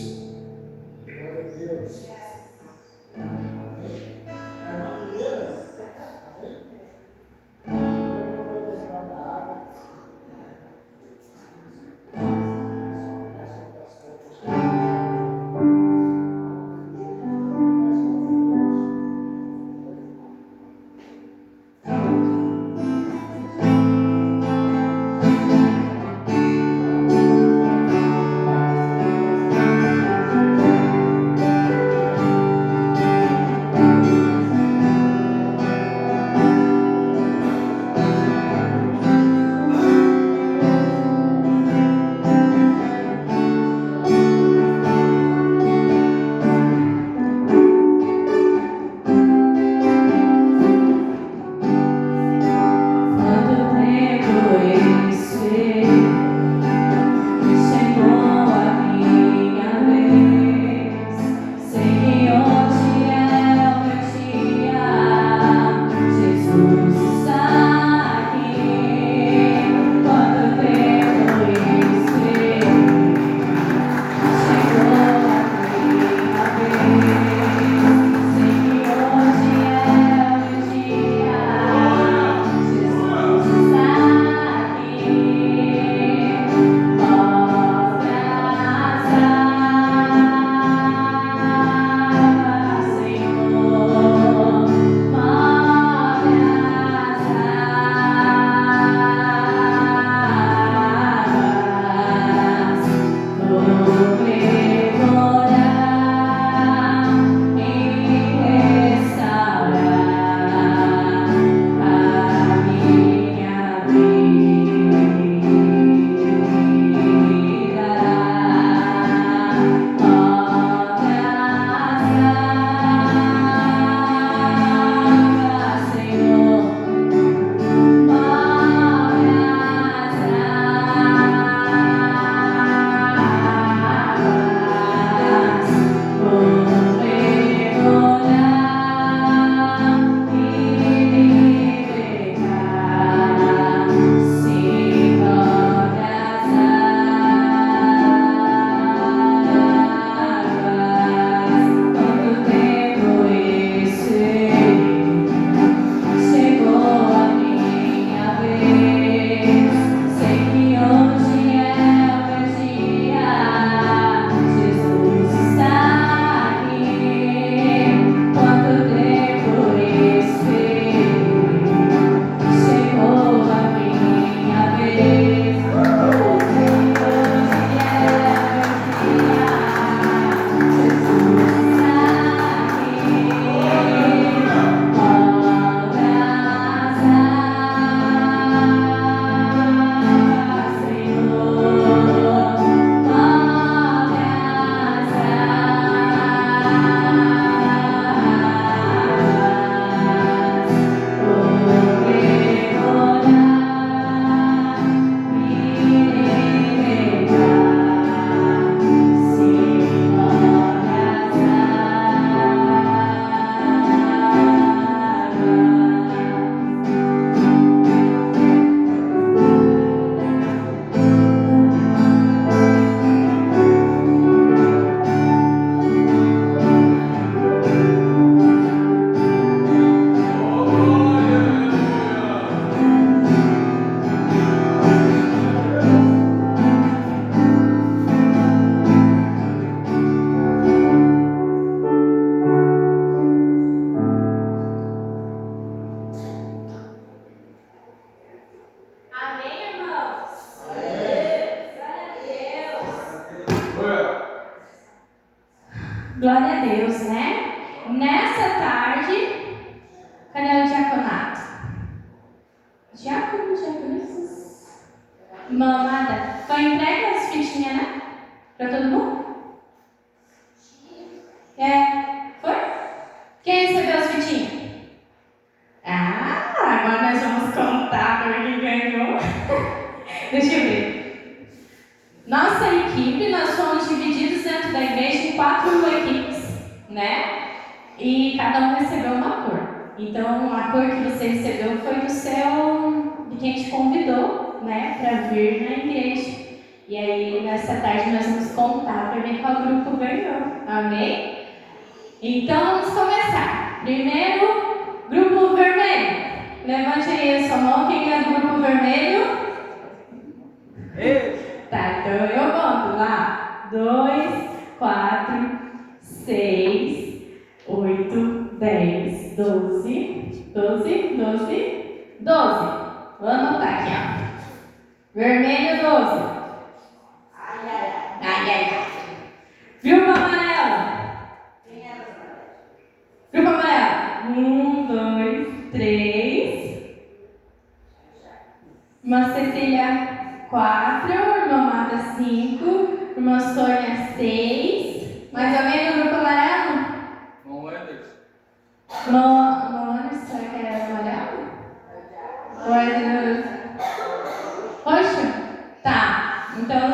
Glória a Deus. Mamada. Foi entregue as fitinhas, né? Pra todo mundo? Foi? Quem recebeu as fitinhas? Agora nós vamos contar para quem ganhou. Deixa eu ver. Nossa equipe, nós fomos divididos dentro da igreja em 4 equipes, né? E cada um recebeu uma cor. Então, a cor que você recebeu foi de quem te convidou, né, para vir na igreja. E aí, nessa tarde, nós vamos contar para ver qual grupo ganhou. Amém? Então, vamos começar. Primeiro, grupo vermelho. Levante aí a sua mão. Quem é do grupo vermelho? Tá, então eu conto lá. 2, 4, 6, 8, 10, 12. Vou anotar aqui, ó. Vermelho, 12. Ai. Grupo amarelo. Grupo amarelo. 1, 2, 3. Irmã Cecília, 4. Irmã Mata, 5. Irmã Sônia, 6. Mais alguém no grupo amarelo? Bom, Anderson. Irmã Anderson, será que é amarelo? Ou é roxo? Tá, então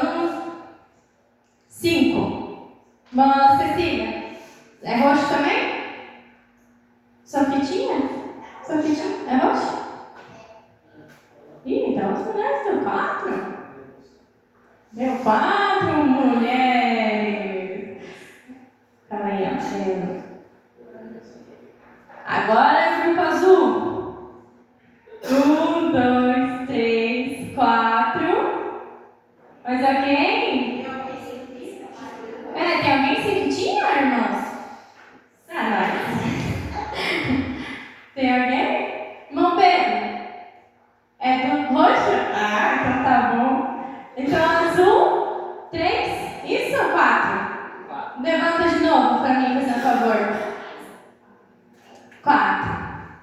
5. Irmã Cecília, é roxo também? Sua fitinha? É roxo? Ih, então as mulheres deu 4. Deu 4 mulheres. Calma aí, ó. Agora grupo azul. 1, 2, 3, 4. Mais alguém? Tem alguém sem fitinha, irmãos? Tem alguém? Irmão Pedro? É do roxo? Então tá bom. Então azul, 3, isso ou 4? Levanta de novo pra mim, por favor. 4.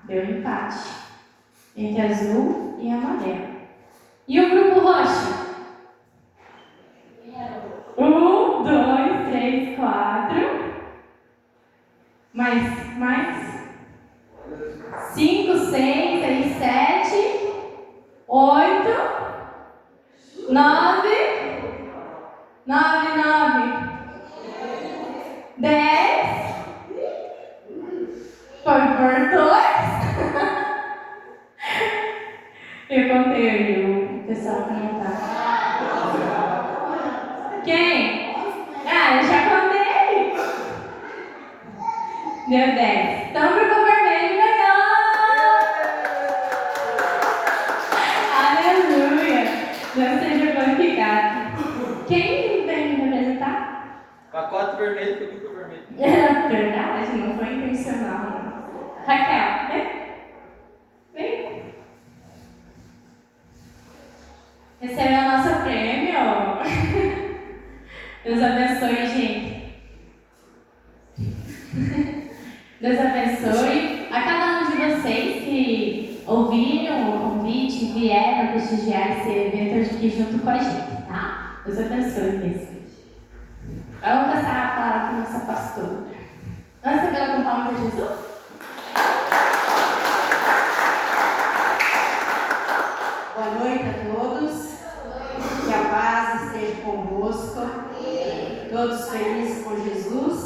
Deu empate entre azul e amarelo. E o grupo roxo? 1, 2, 3, 4. Mais. 5, 6, aí 7, 8, 9, 10. Foi por 2. Eu contei aí o pessoal que não tá. Quem? Eu já contei. Deu 10. Então o grupo vermelho ganhou. Aleluia. Deus seja glorificado. Quem vem me apresentar? Pacote vermelho pro grupo vermelho. Verdade, não foi intencional. Não. Raquel, vem. Recebeu o nosso prêmio. Deus abençoe, gente. Deus abençoe a cada um de vocês que ouviram o convite e vieram prestigiar esse evento aqui junto com a gente, tá? Deus abençoe mesmo. Vamos passar a palavra para a nossa pastora. Vamos receber ela com palmas de Jesus? Boa noite a todos. Que a paz esteja convosco. Todos felizes com Jesus.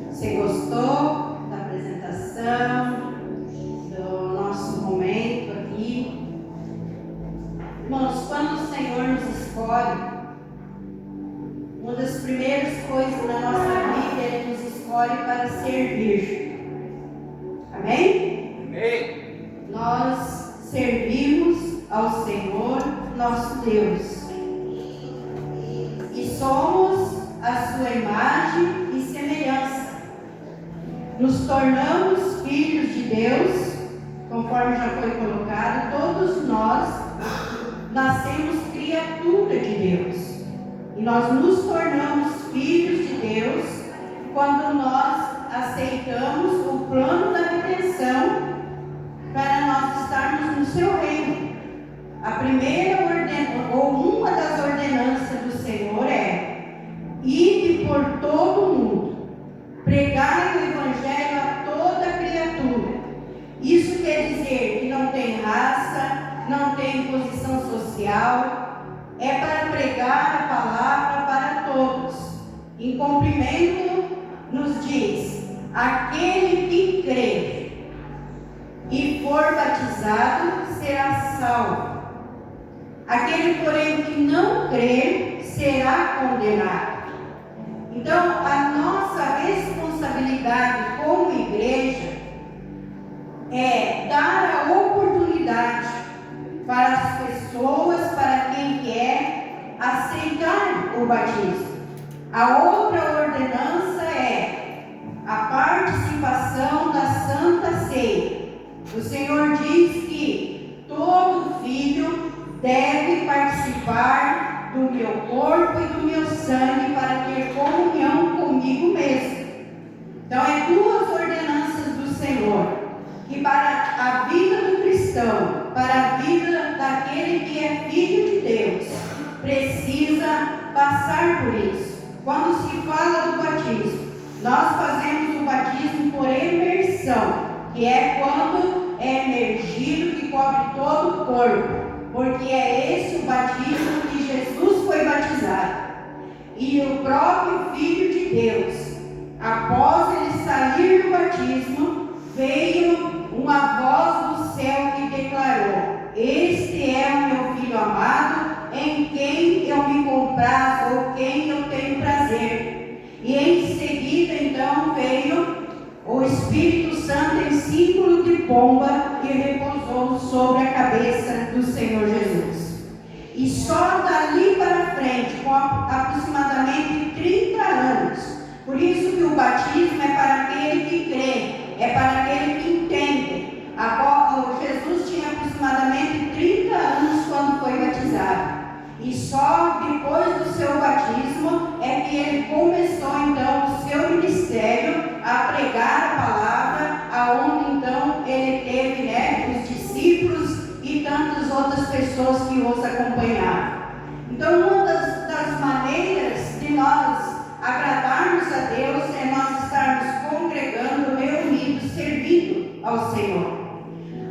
Você gostou da apresentação, do nosso momento aqui? Irmãos, quando o Senhor nos escolhe, uma das primeiras coisas na nossa vida, Ele nos escolhe para servir. Amém? Amém. Nós servimos ao Senhor, nosso Deus. E somos a sua imagem e semelhança. Nos tornamos filhos de Deus, conforme já foi colocado, todos nós nascemos criatura de Deus. E nós nos tornamos filhos de Deus quando nós aceitamos o plano da redenção para nós estarmos no seu reino. A primeira uma das ordenanças do Senhor é: ide por todo o mundo, pregai o Evangelho a toda criatura. Isso quer dizer que não tem raça, não tem posição social, é para pregar a palavra para todos. Em cumprimento, nos diz: aquele que crer e for batizado será salvo. Aquele, porém, que não crer será condenado. Então, a nossa responsabilidade como igreja é dar a oportunidade para as pessoas, para quem quer, aceitar o batismo. A outra ordenança é a participação da Santa Ceia. O Senhor diz que todo filho deve participar do meu corpo e do meu sangue para ter comunhão comigo mesmo. Então, é duas ordenanças do Senhor, que para a vida do cristão, para a vida daquele que é filho de Deus, precisa passar por isso. Quando se fala do batismo, nós fazemos o batismo por imersão, que é quando é emergido, que cobre todo o corpo, porque é esse o batismo que Jesus foi batizado. E o próprio Filho de Deus, após ele sair do batismo, veio uma voz do céu que declarou: este é o meu Filho amado, em quem eu me comprazo, ou quem eu tenho prazer. E em seguida, então, veio o Espírito Santo em símbolo de pomba e repousou sobre a cabeça do Senhor Jesus. E só dali para frente, com aproximadamente 30 anos, por isso que o batismo é para aquele que crê, é para aquele que entende. Jesus tinha aproximadamente 30 anos quando foi batizado. E só depois do seu batismo é que ele começou então o seu ministério a pregar a palavra, aonde então ele teve os discípulos e tantas outras pessoas que os acompanharam. Então, uma das maneiras de nós agradarmos a Deus é nós estarmos congregando, reunidos, servindo ao Senhor.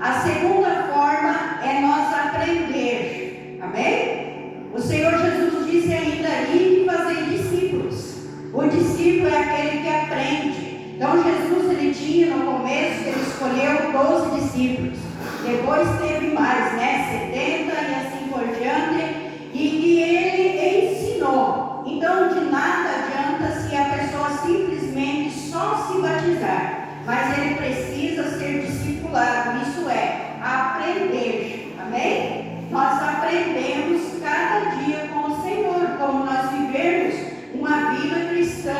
A segunda forma é nós aprender. Amém? O Senhor Jesus disse ainda: ir e fazer discípulos. O discípulo é aquele que aprende. Então Jesus, ele tinha no começo, ele escolheu 12 discípulos. Depois teve mais, 70 e assim por diante. E que ele ensinou. Então de nada adianta se a pessoa simplesmente só se batizar. Mas ele precisa ser discipulado. Isso é, aprender. Amém? Nós aprendemos cada dia com o Senhor, como nós vivemos uma vida cristã.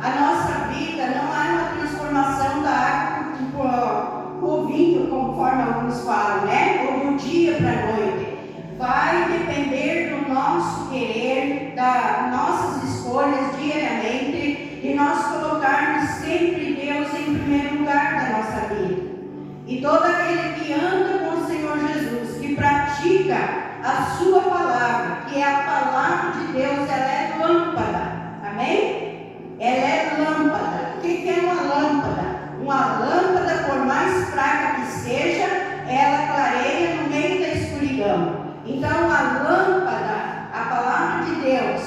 A nossa vida não é uma transformação da água para o vinho, conforme alguns falam, ou do dia para a noite. Vai depender do nosso querer, das nossas escolhas diariamente, e nós colocarmos sempre Deus em primeiro lugar da nossa vida. E todo aquele que anda com o Senhor Jesus, que pratica a sua palavra, que é a palavra de Deus, ela é lâmpada. Amém? Ela é lâmpada. O que é uma lâmpada? Uma lâmpada, por mais fraca que seja, ela clareia no meio da escuridão. Então a lâmpada, a palavra de Deus,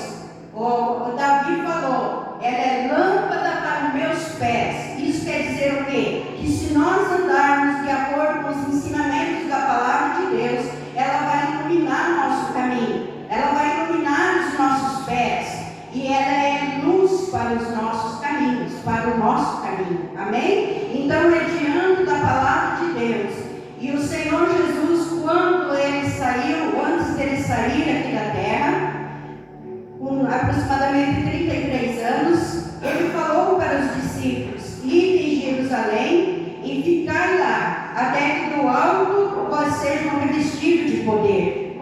o Davi falou, ela é lâmpada para os meus pés. Isso quer dizer o quê? Que se nós andarmos de acordo com os ensinamentos da palavra de Deus, ela vai iluminar nosso caminho, ela vai iluminar os nossos pés, e ela é luz para os nossos caminhos, para o nosso caminho. Amém? Então é diante da palavra de Deus. E o Senhor Jesus, quando ele saiu, antes dele sair aqui da terra, com aproximadamente 33 anos, ele falou para os discípulos: ide em Jerusalém e ficai lá, até que do alto vós sejam revestidos de poder.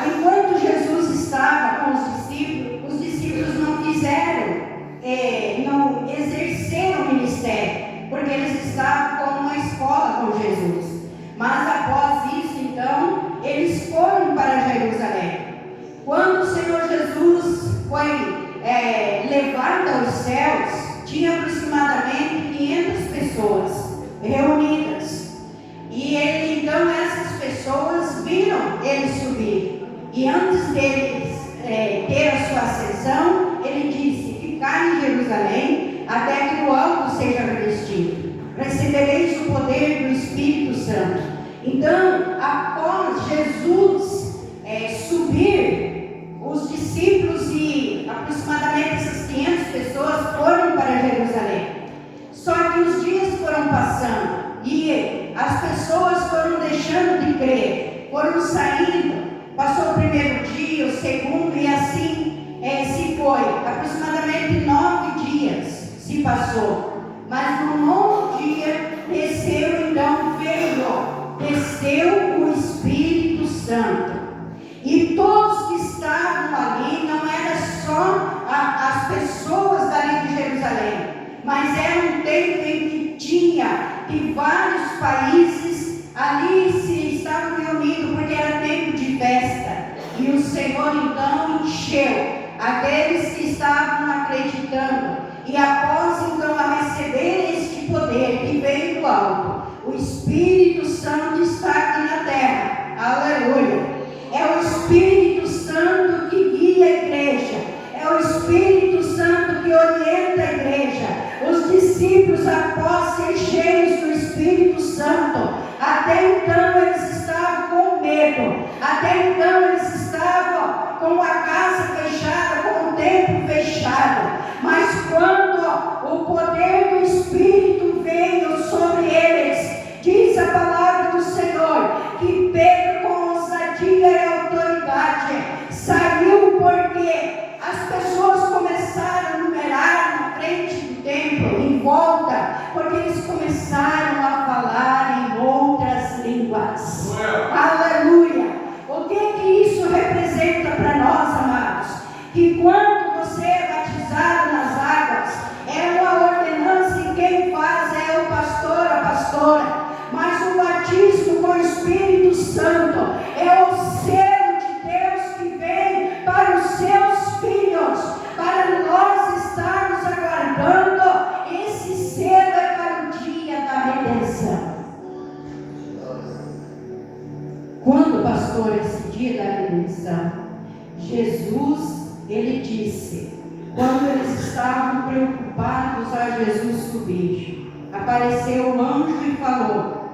Enquanto Jesus estava com os discípulos não fizeram, não exerceram o ministério, porque eles estavam como uma escola com Jesus. Mas após isso, então, eles foi levado aos céus, tinha aproximadamente 500 pessoas reunidas. E ele, então, essas pessoas viram ele subir. E antes deles ter a sua ascensão, ele disse: ficar em Jerusalém até que o alto seja revestido. Recebereis o poder do Espírito Santo. Então, após Jesus subir, os discípulos e aproximadamente essas 500 pessoas foram para Jerusalém. Só que os dias foram passando e as pessoas foram deixando de crer, foram saindo. Passou o primeiro dia, o segundo, e assim se foi. Aproximadamente 9 dias se passou. Mas no 9º dia desceu o Espírito Santo. E todos que estavam ali, não era só as pessoas dali de Jerusalém, mas era um tempo em que tinha de vários países ali se estavam reunidos, porque era tempo de festa. E o Senhor então encheu aqueles que estavam acreditando. E após então a receber este poder que veio do alto, o Espírito Santo está aqui na terra. Aleluia! É o Espírito Santo que guia a igreja. É o Espírito Santo que orienta a igreja. Os discípulos, após ser cheios do Espírito Santo, até então eles estavam com medo. Até então eles estavam com a casa fechada, com o templo fechado. Mas quando o poder do Espírito veio sobre eles, diz a palavra do Senhor que Pedro, com ousadia e autoridade, saiu, porque as pessoas começaram a numerar na frente do templo, em volta, porque eles começaram a falar em outras línguas. Aleluia! O que isso representa para nós, amados? Que quando você é batizado nas águas, é uma ordenança e quem faz é o pastor, a pastora. Mas o batismo com o Espírito Santo é o selo de Deus que vem para os seus filhos, para nós estarmos aguardando. Esse selo é para o dia da redenção. Quando, pastor, esse dia da redenção, Jesus, ele disse, quando eles estavam preocupados a Jesus subir, apareceu um anjo e falou: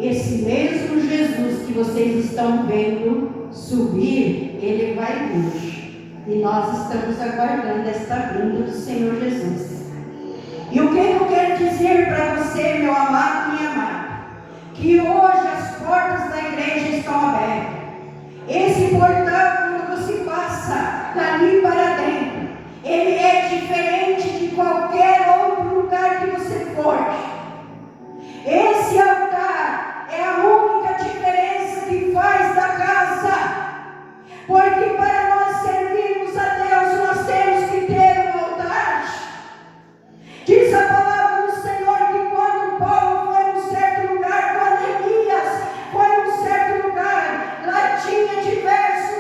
esse mesmo Jesus que vocês estão vendo subir, ele vai vir. E nós estamos aguardando esta vinda do Senhor Jesus. E o que eu quero dizer para você, meu amado e minha amada? Que hoje as portas da igreja estão abertas. Esse portão, quando você passa dali para dentro, ele é diferente de qualquer outro lugar que você for. Esse altar é a única diferença que faz da casa. Porque para nós servirmos a Deus, nós temos que ter um altar. Diz a palavra do Senhor que quando Paulo foi num certo lugar, quando Elias foi num certo lugar, lá tinha diversos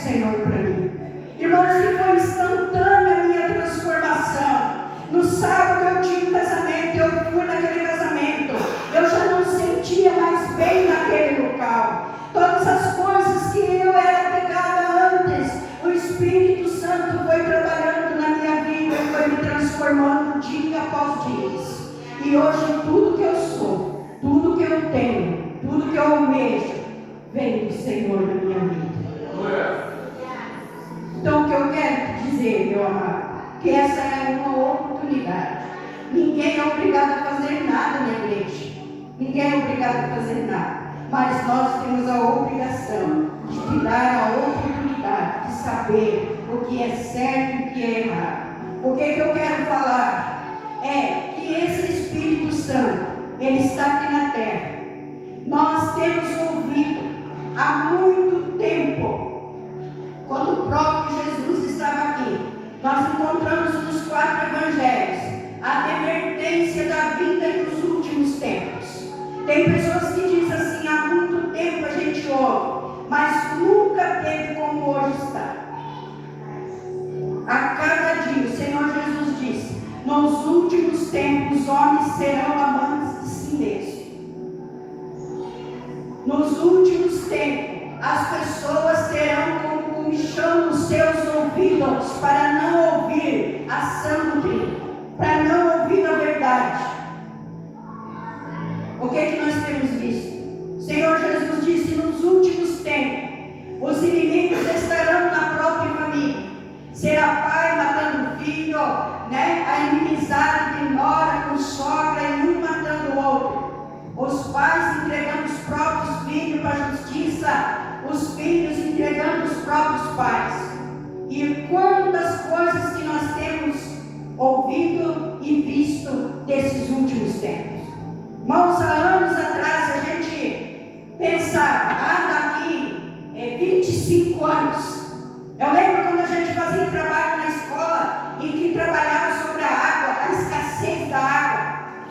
Senhor, para mim. Irmãos, que foi instantânea a minha transformação. No sábado eu tinha um casamento, eu fui naquele casamento, eu já não sentia mais bem naquele local. Todas as coisas que eu era pegada antes, o Espírito Santo foi trabalhando na minha vida, foi me transformando dia após dia. E hoje tudo que eu sou, tudo que eu tenho, tudo que eu almejo, vem do Senhor na minha vida. Então o que eu quero te dizer, meu amado, que essa é uma oportunidade. Ninguém é obrigado a fazer nada na igreja. Ninguém é obrigado a fazer nada. Mas nós temos a obrigação de te dar a oportunidade de saber o que é certo e o que é errado. O que eu quero falar é que esse Espírito Santo, ele está aqui na terra. Nós temos ouvido há muito tempo, quando o próprio Jesus estava aqui, nós encontramos nos 4 evangelhos a advertência da vida nos últimos tempos. Tem pessoas que dizem assim, há muito tempo a gente ouve, mas nunca teve como hoje está. A cada dia, o Senhor Jesus disse, nos últimos tempos os homens serão amantes de si mesmos. Nos últimos tempos, as pessoas terão como comichão nos seus ouvidos para não ouvir a sã doutrina, para não ouvir a verdade. O que nós temos visto? O Senhor Jesus disse, nos últimos tempos, os inimigos estarão na própria família. Será pai matando filho, a inimizade de nora com sogra e um matando o outro. Os pais entregando os próprios filhos para a justiça, os filhos entregando os próprios pais. E quantas coisas que nós temos ouvido e visto desses últimos tempos. Irmãos, há anos atrás a gente pensava, daqui 25 anos. Eu lembro quando a gente fazia trabalho na escola e que trabalhava sobre a água, a escassez da água.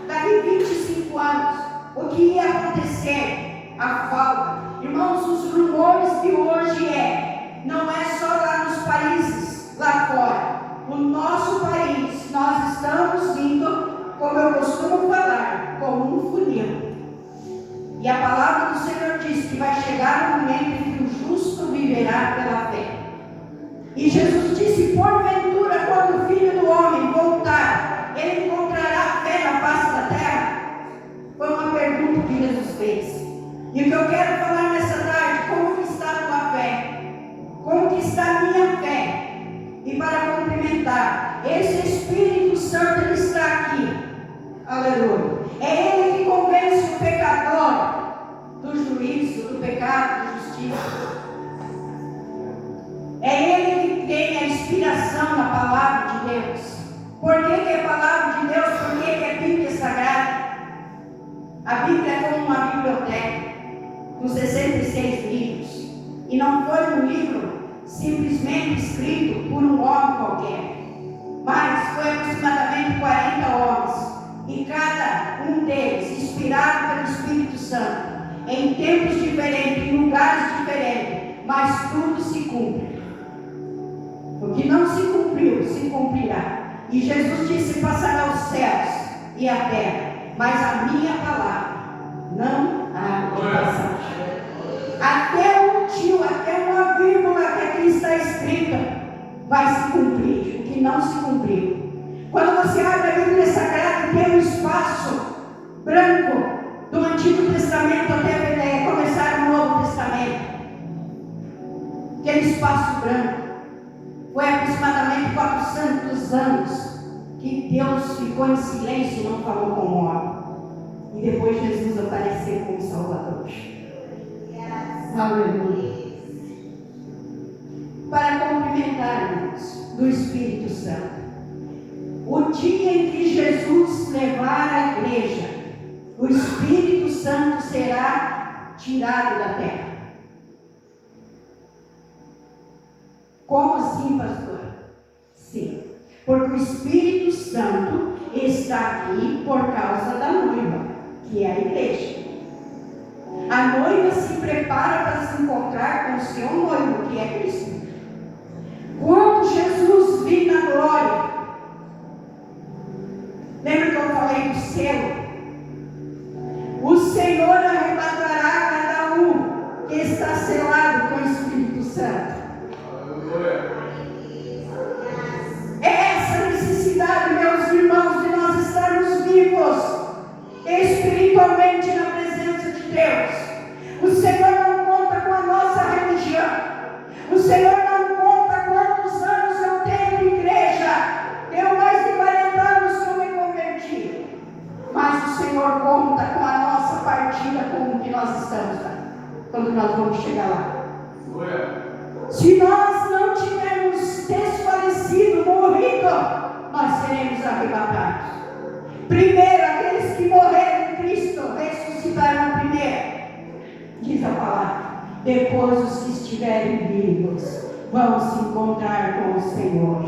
Daqui 25 anos, o que ia acontecer? A falta. Irmãos, os rumores de hoje não é só lá nos países lá fora. O nosso país, nós estamos indo, como eu costumo falar, como um funil. E a palavra do Senhor diz que vai chegar o momento em que o justo viverá pela fé. E Jesus disse, porventura, quando o Filho do Homem voltar, ele encontrará fé na face da terra? Foi uma pergunta que Jesus fez. E o que eu quero falar nessa tarde, como que está a tua fé? Como que está a minha fé? E para complementar, esse Espírito Santo, ele está aqui. Aleluia. É ele que convence o pecador do juízo, do pecado, da justiça. É ele que tem a inspiração na palavra de Deus. Por que é a palavra de Deus? Por que é a Bíblia sagrada? A Bíblia é como uma biblioteca, com 66 livros. E não foi um livro simplesmente escrito por um homem qualquer, mas foi aproximadamente 40 homens. E cada um deles, inspirado pelo Espírito Santo, em tempos diferentes, em lugares diferentes, mas tudo se cumpre. O que não se cumpriu, se cumprirá. E Jesus disse, passará os céus e a terra, mas a minha palavra não há de passar. Até um tio, até uma vírgula que aqui está escrita, vai se cumprir, o que não se cumpriu. Quando você abre a Bíblia Sagrada, tem um espaço branco do Antigo Testamento até começar o Novo Testamento. Aquele espaço branco. Foi aproximadamente 400 anos que Deus ficou em silêncio e não falou com o homem. E depois Jesus apareceu como Salvador. Aleluia. Para complementarmos do Espírito Santo, o dia em que Jesus levar a igreja, o Espírito Santo será tirado da terra. Como assim, pastor? Sim, porque o Espírito Santo está aqui por causa da noiva, que é a igreja. A noiva se prepara para se encontrar com o seu noivo, que é Cristo. Quando Jesus vir na glória, lembra que eu falei do selo? O Senhor arrebatará cada um que está selado com o Espírito Santo. É essa necessidade, meus irmãos, de nós estarmos vivos espiritualmente na presença de Deus. O Senhor não conta com a nossa religião. O Senhor não conta quantos anos eu tenho de igreja. Eu mais de 40 anos que eu me converti. Mas o Senhor conta com a nossa partida, como que nós estamos lá, quando nós vamos chegar lá. Se nós não tivermos desfalecido, morrido, nós seremos arrebatados. Primeiro, aqueles que morreram em Cristo ressuscitarão primeiro, diz a palavra. Depois, os que estiverem vivos vão se encontrar com o Senhor.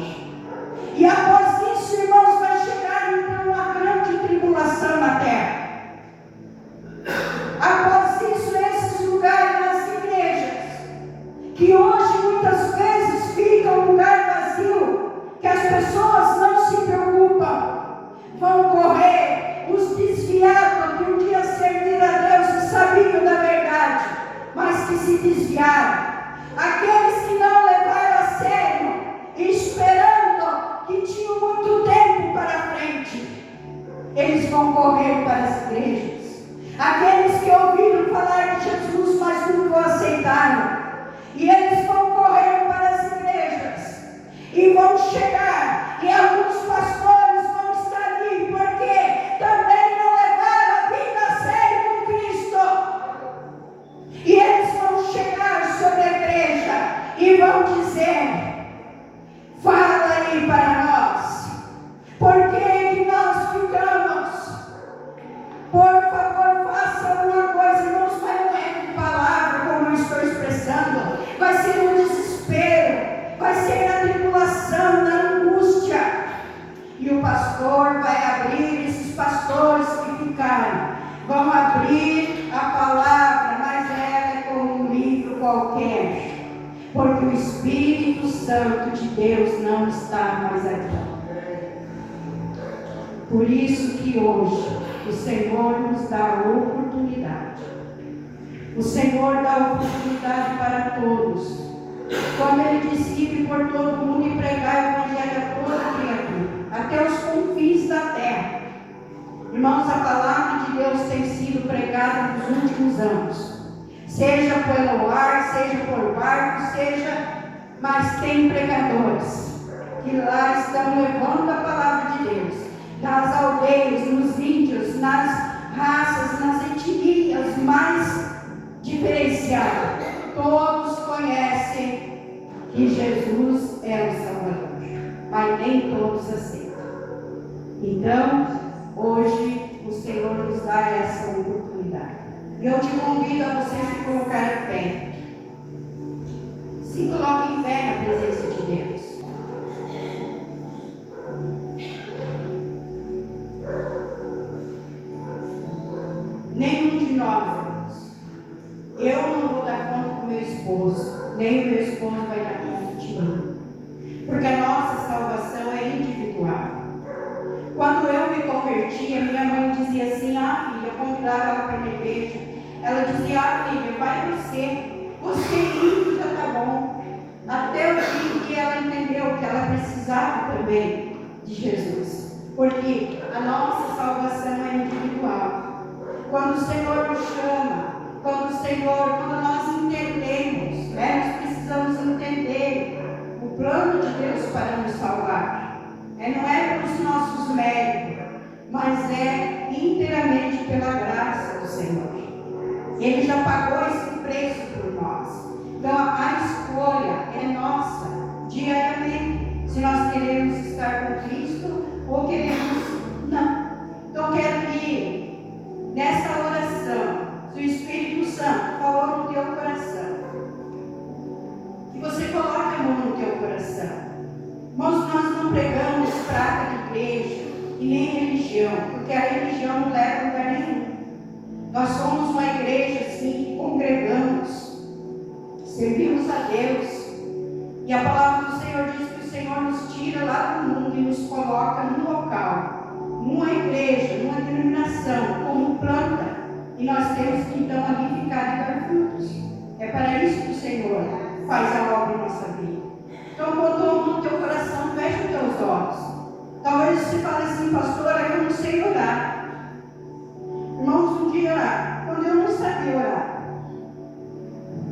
E após isso, irmãos, vai chegar então a grande tribulação na terra. Após isso, esses lugares nas igrejas, que hoje muitas vezes ficam um lugar vazio, que as pessoas não se preocupam, vão correr os desviados que um dia serviram a Deus e sabiam da verdade, mas que se desviaram. Aqueles que não levaram a sério, esperando que tinham muito tempo para frente, eles vão correr para as igrejas. Aqueles que ouviram falar de Jesus, mas nunca o aceitaram, e eles vão correr para as igrejas, e vão chegar, e alguns pastores vão estar ali, porque também não levaram a vida a sério com Cristo. E eles vão chegar sobre a igreja, e vão dizer: fala aí para nós, por que nós ficamos? Por favor, faça alguma coisa, irmãos, mas não é com palavra, como eu estou expressando. Vai ser no desespero, vai ser na tribulação, na angústia. E o pastor vai abrir, esses pastores que ficaram, vão abrir a palavra, mas ela é como um livro qualquer, porque o Espírito Santo de Deus não está mais aqui. Por isso que hoje o Senhor nos dá a oportunidade. O Senhor dá a oportunidade para todos. Como Ele disse, ir por todo mundo e pregar o Evangelho a toda criatura, até os confins da terra. Irmãos, a palavra de Deus tem sido pregada nos últimos anos. Seja pelo ar, seja por barco, mas tem pregadores que lá estão levando a palavra de Deus. Nas aldeias, nos índios, nas raças, nas etnias mais diferenciadas, todos conhecem que Jesus é o Salvador, mas nem todos aceitam. Então, hoje o Senhor nos dá essa oportunidade. E eu te convido a você se colocar em pé. Se coloque em pé na presença de Deus. Nenhum de nós, irmãos, eu não vou dar conta com meu esposo, nem o meu esposo vai dar conta de mim, porque a nossa salvação é individual. Quando eu me converti, a minha mãe dizia assim: filha, eu convidava ela para a igreja, ela dizia: filha, vai você indo já está bom. Até o dia que ela entendeu que ela precisava também de Jesus, porque a nossa salvação é individual. Quando o Senhor nos chama, quando nós entendemos, nós precisamos entender o plano de Deus para nos salvar. Não é pelos nossos méritos, mas é inteiramente pela graça do Senhor. Ele já pagou esse preço por nós. Então a escolha é nossa, diariamente, se nós queremos estar com Cristo ou queremos não. Então quero que nessa oração, se o Espírito Santo falou no teu coração, que você coloque a mão no teu coração. Irmãos, nós não pregamos prata de igreja e nem religião, porque a religião não leva a lugar nenhum. Nós somos uma igreja assim que congregamos, servimos a Deus. E a palavra do Senhor Senhor nos tira lá do mundo e nos coloca num local, numa igreja, numa denominação, como planta, e nós temos que então ali ficar e dar frutos. É para isso que o Senhor faz a obra em nossa vida. Então, botou a mão no teu coração, fecha os teus olhos. Talvez você fale assim, pastora, eu não sei orar. Irmãos, um dia, quando eu não sabia orar,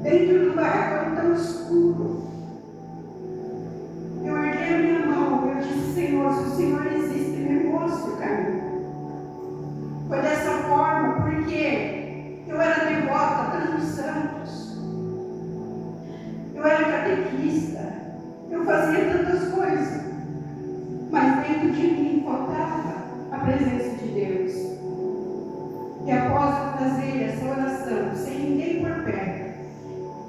dentro do barracão tão escuro, eu erguei a minha mão, eu disse, Senhor, se o Senhor existe, me mostre o caminho. Foi dessa forma, porque eu era devota a tantos santos, eu era catequista, eu fazia tantas coisas, mas dentro de mim faltava a presença de Deus. E após eu fazer essa oração, sem ninguém por perto,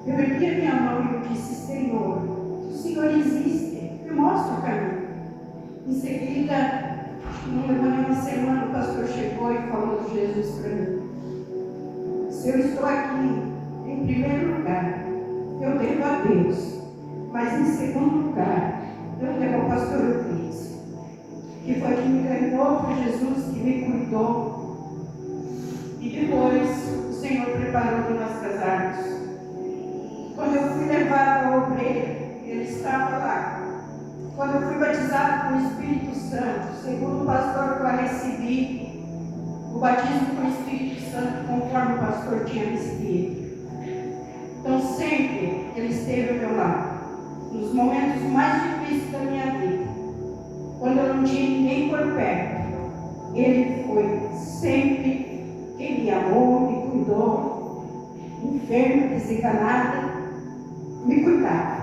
eu ergui a minha mão e eu disse, Senhor, se o Senhor existe, me mostra o caminho. Em seguida, não levou nem uma semana, o pastor chegou e falou de Jesus para mim. Se eu estou aqui, em primeiro lugar, eu devo a Deus, mas em segundo lugar, eu devo ao pastor Euclides, que foi quem me ganhou, foi Jesus que me cuidou. E depois o Senhor preparou para nós casarmos. Quando eu fui levado ao obreiro, ele estava lá. Quando eu fui batizado com o Espírito Santo, segundo o pastor que eu recebi, o batismo com o Espírito Santo, conforme o pastor tinha recebido. Então sempre ele esteve ao meu lado, nos momentos mais difíceis da minha vida, quando eu não tinha ninguém por perto, ele foi sempre quem me amou, me cuidou, enferma, desenganada, me cuidava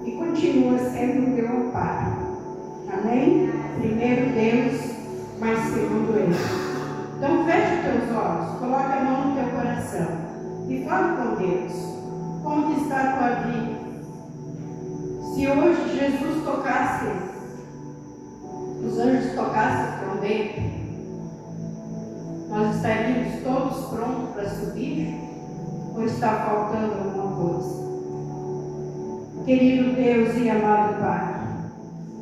e continua sendo o meu amparo. Amém? Primeiro Deus, mas segundo Ele. Então feche os teus olhos, coloque a mão no teu coração e fale com Deus. Como que está a tua vida? Se hoje Jesus tocasse, os anjos tocassem a trombeta, nós estaríamos todos prontos para subir? Ou está faltando alguma coisa? Querido Deus e amado Pai,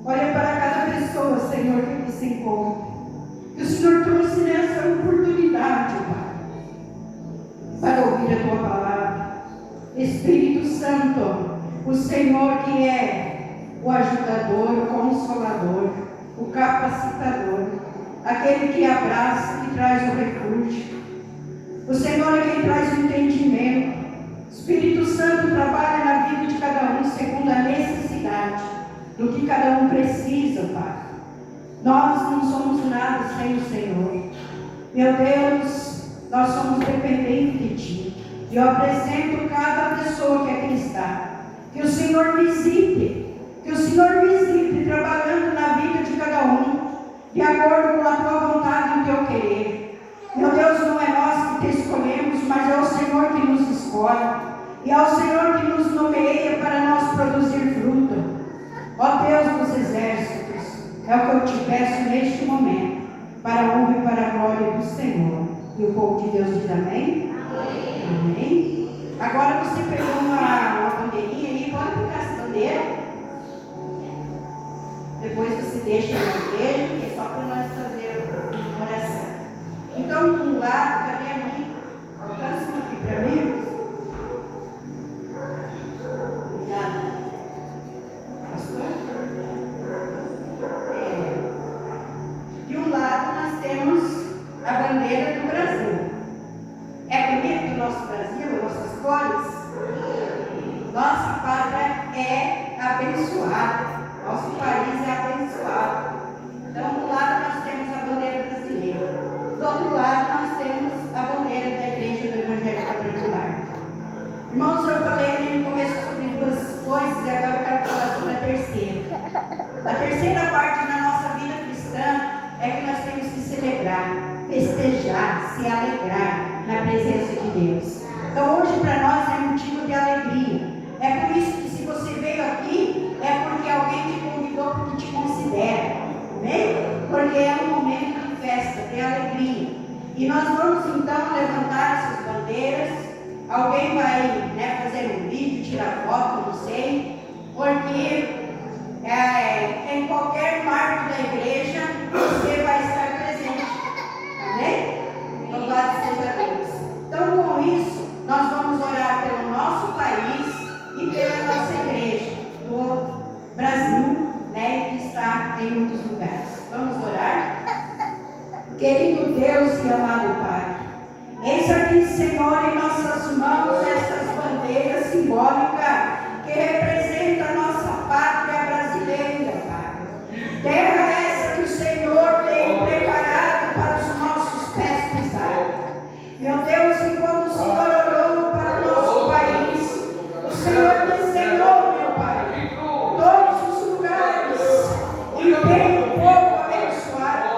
olha para cada pessoa, Senhor, que aqui se encontra. Que o Senhor trouxe nessa oportunidade, Pai, para ouvir a Tua palavra. Espírito Santo, o Senhor que é o ajudador, o consolador, o capacitador, aquele que abraça, que traz o refúgio. O Senhor é quem traz o entendimento. Espírito Santo trabalha na vida de cada um segundo a necessidade do que cada um precisa, Pai. Nós não somos nada sem o Senhor. Meu Deus, nós somos dependentes de Ti. E eu apresento cada pessoa que aqui está. Que o Senhor visite. Que o Senhor visite trabalhando na vida de cada um, de acordo com a Tua vontade e o Teu querer. Meu Deus, não é nós que Te escolhemos, mas é o Senhor que nos escolhe. E é o Senhor que nos nomeia para nós produzir fruto. Ó Deus dos exércitos, é o que eu te peço neste momento, para a honra e para a glória do Senhor. E o povo de Deus diz amém? Amém. Amém. Agora você pegou uma bandeirinha aí, pode pegar essa bandeira. Depois você deixa na igreja, que é só para nós fazer a oração. Então, um lado, cadê a mãe? Alcança aqui para mim. Obrigada. Pastor? De um lado nós temos a bandeira do Brasil. É bonito o nosso Brasil, nossas cores? Nossa pátria é abençoada. Nosso país é abençoado. Então, do lado nós temos a bandeira brasileira. Do outro lado nós temos a bandeira da Igreja do Evangelho Quadrangular. Irmãos, eu falei ali no começo sobre duas coisas e agora eu quero falar sobre a terceira. A terceira parte da nossa vida cristã é que nós temos que celebrar, festejar, se alegrar na presença de Deus. Então hoje para nós é motivo de alegria. É por isso que se você veio aqui, é porque alguém te convidou, porque te considera. Amém? Porque é um momento de festa, de alegria. E nós vamos então levantar essas bandeiras. Alguém vai fazer um vídeo, tirar foto, não sei, porque Em qualquer marco da igreja, você vai estar presente. Amém? Louvado seja Deus. Então, com isso, nós vamos orar pelo nosso país e pela nossa igreja do Brasil, né, que está em muitos lugares. Vamos orar? Querido Deus e amado Pai, eis aqui, Senhor, em nossas mãos estas bandeiras simbólicas que representam a nossa pátria brasileira, Pai. Terra essa que o Senhor tem preparado para os nossos pés pisarem. Meu Deus, e quando o Senhor orou para o nosso país, o Senhor desenhou, meu Pai, todos os lugares e tem um povo abençoado.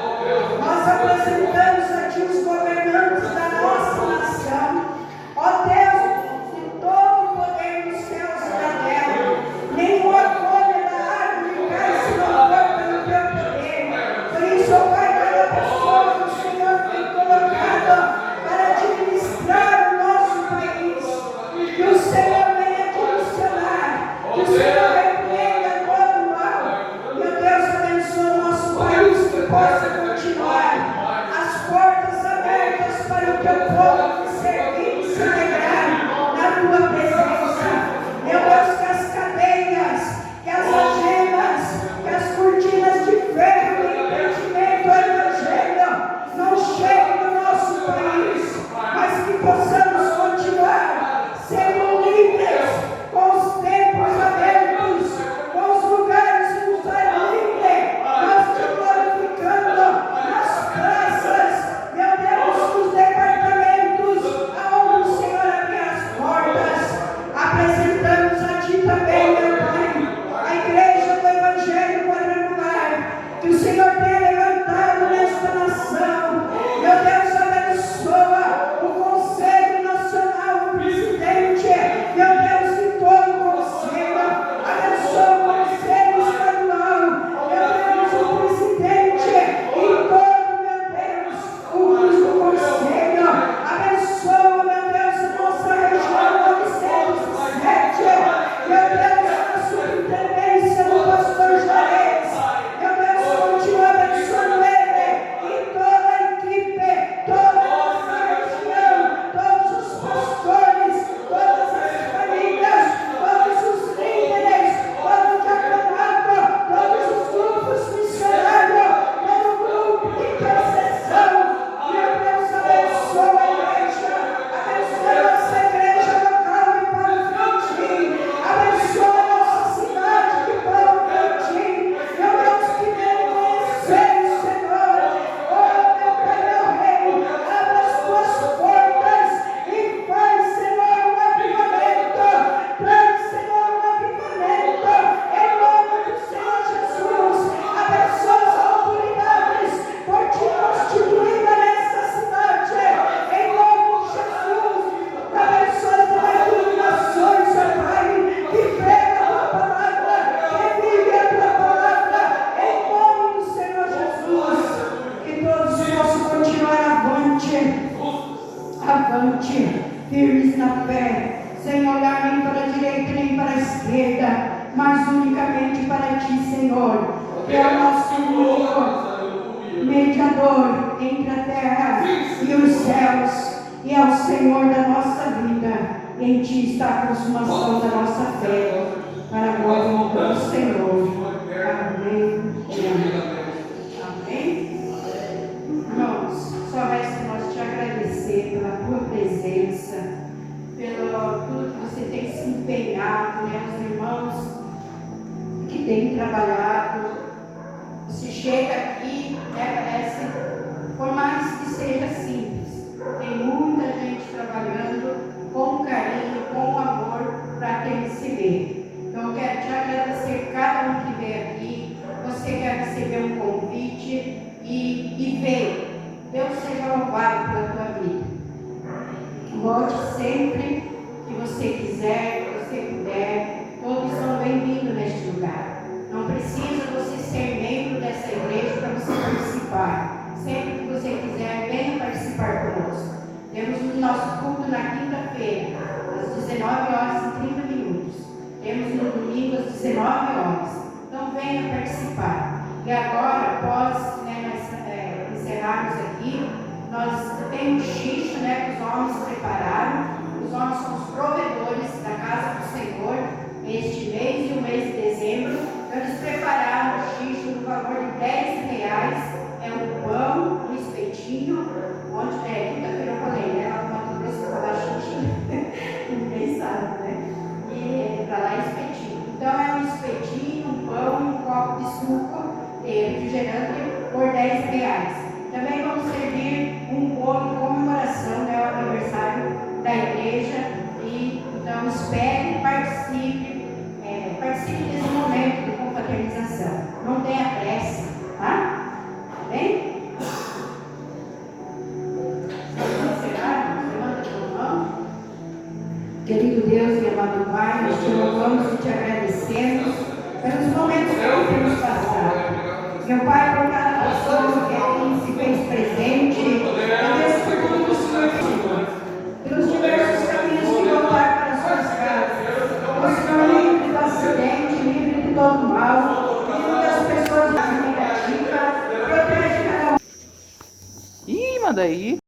Nós apresentamos a Ti os governantes da nossa nação. Ó Deus, de todo o poder dos céus e da terra, nenhuma folha da árvore cai se não for pelo Teu poder. Por isso, ó Pai, cada pessoa que o Senhor tem colocado para administrar o nosso país, que o Senhor venha direcionar, que o Senhor repreenda todo o mal. Meu Deus, abençoa o nosso país, que possa continuar as portas abertas para o Teu povo que servir e se alegrar na Tua presença. Meu Deus, que as cadeias, que as algemas, que as cortinas de ferro e impedimento ao Evangelho não cheguem no nosso país, mas que possamos continuar sendo livres, com os templos abertos, com os lugares que nos dão livre, nós te glorificando nas praças, meu Deus, nos departamentos, aonde o Senhor abrir as portas. Apresentamos a Ti também, meu Pai, a igreja do Evangelho quadrangular, que o Senhor tenha levantado nesta nação. Meu Deus, abençoa o Conselho Nacional, o presidente, meu Deus, e todo o Conselho. Abençoa o Conselho Estadual, meu Deus, o presidente e todo, meu Deus, o do Conselho. Abençoa, meu Deus, a nossa região 907, meu Deus, a superintendência do pastor Juarez. Meu Deus, continua abençoando ele e toda a equipe, toda a nossa região, todos os pastores, todas as famílias, todos os líderes, todo o diaconato, todos os grupos missionários, todo o grupo de intercessão. Meu Deus, abençoa a igreja, abençoa a nossa igreja local de Paulo Frontin, abençoa a nossa cidade de Paulo Frontin. Meu Deus, que deve conhecer o Senhor. Oh, meu Pai, meu Rei, abre as Tuas portas e faz, Senhor, um avivamento. Traz, Senhor, um avivamento. Em nome do Senhor Jesus, abençoa as autoridades por Ti constituída nesta cidade. Em nome de Jesus, abençoa as denominações, ó Pai, que prega a Tua palavra, que vive a Tua palavra. Em nome do Senhor Jesus, que todos possam continuar avante, firmes na fé, sem olhar nem para a direita nem para a esquerda, mas unicamente para Ti, Senhor, que é o nosso único mediador entre a terra e os céus, e é o Senhor da nossa vida. Em Ti está a consumação da nossa fé, para a glória do Senhor. Amém. Amém. Irmãos, só resta nós te agradecer pela Tua presença, pelo tudo que você tem se empenhado, né? Os irmãos que têm trabalhado. Você chega aqui, né? Parece, por mais que seja simples, tem muita gente trabalhando com carinho, com amor para te receber. Então eu quero te agradecer cada um que veio aqui. Você quer receber um convite e veio. Deus seja louvado pela tua vida. Volte sempre que você quiser, que você puder. Todos são bem-vindos neste lugar. Não precisa você ser membro dessa igreja para você participar. Sempre que você quiser, venha participar conosco. Temos o nosso culto na quinta-feira, às 19h30. Temos no domingo às 19h. Então Então venha participar. E agora, após nós encerrarmos aqui, nós temos xixo, que os homens prepararam. Os homens são os provedores da casa do Senhor este mês e o mês de dezembro. Então, eles prepararam o xixo no valor de R$10. É um pão, um espetinho. Ontem, quinta-feira eu falei, lá no Mato Grosso eu falar xixi. Ninguém sabe, né? E para lá é espetinho. Então, é um espetinho, um pão e um copo de suco refrigerante por R$10. Também vamos servir um bolo de comemoração, o aniversário da igreja. E então espere, participe desse momento de confraternização. Não tenha pressa, tá? Bem? Vamos encerrar? Levanta a tua mão. Querido Deus e amado Pai, nós te louvamos e te agradecemos pelos momentos que temos passado. Meu Pai, por cada pessoa que aqui se fez presente, agradeço por tudo que o Senhor fez, pelos diversos caminhos de voltar para as suas casas. O Senhor livre do acidente, livre de todo mal, livre das pessoas negativas, protege cada um. Ih, manda aí.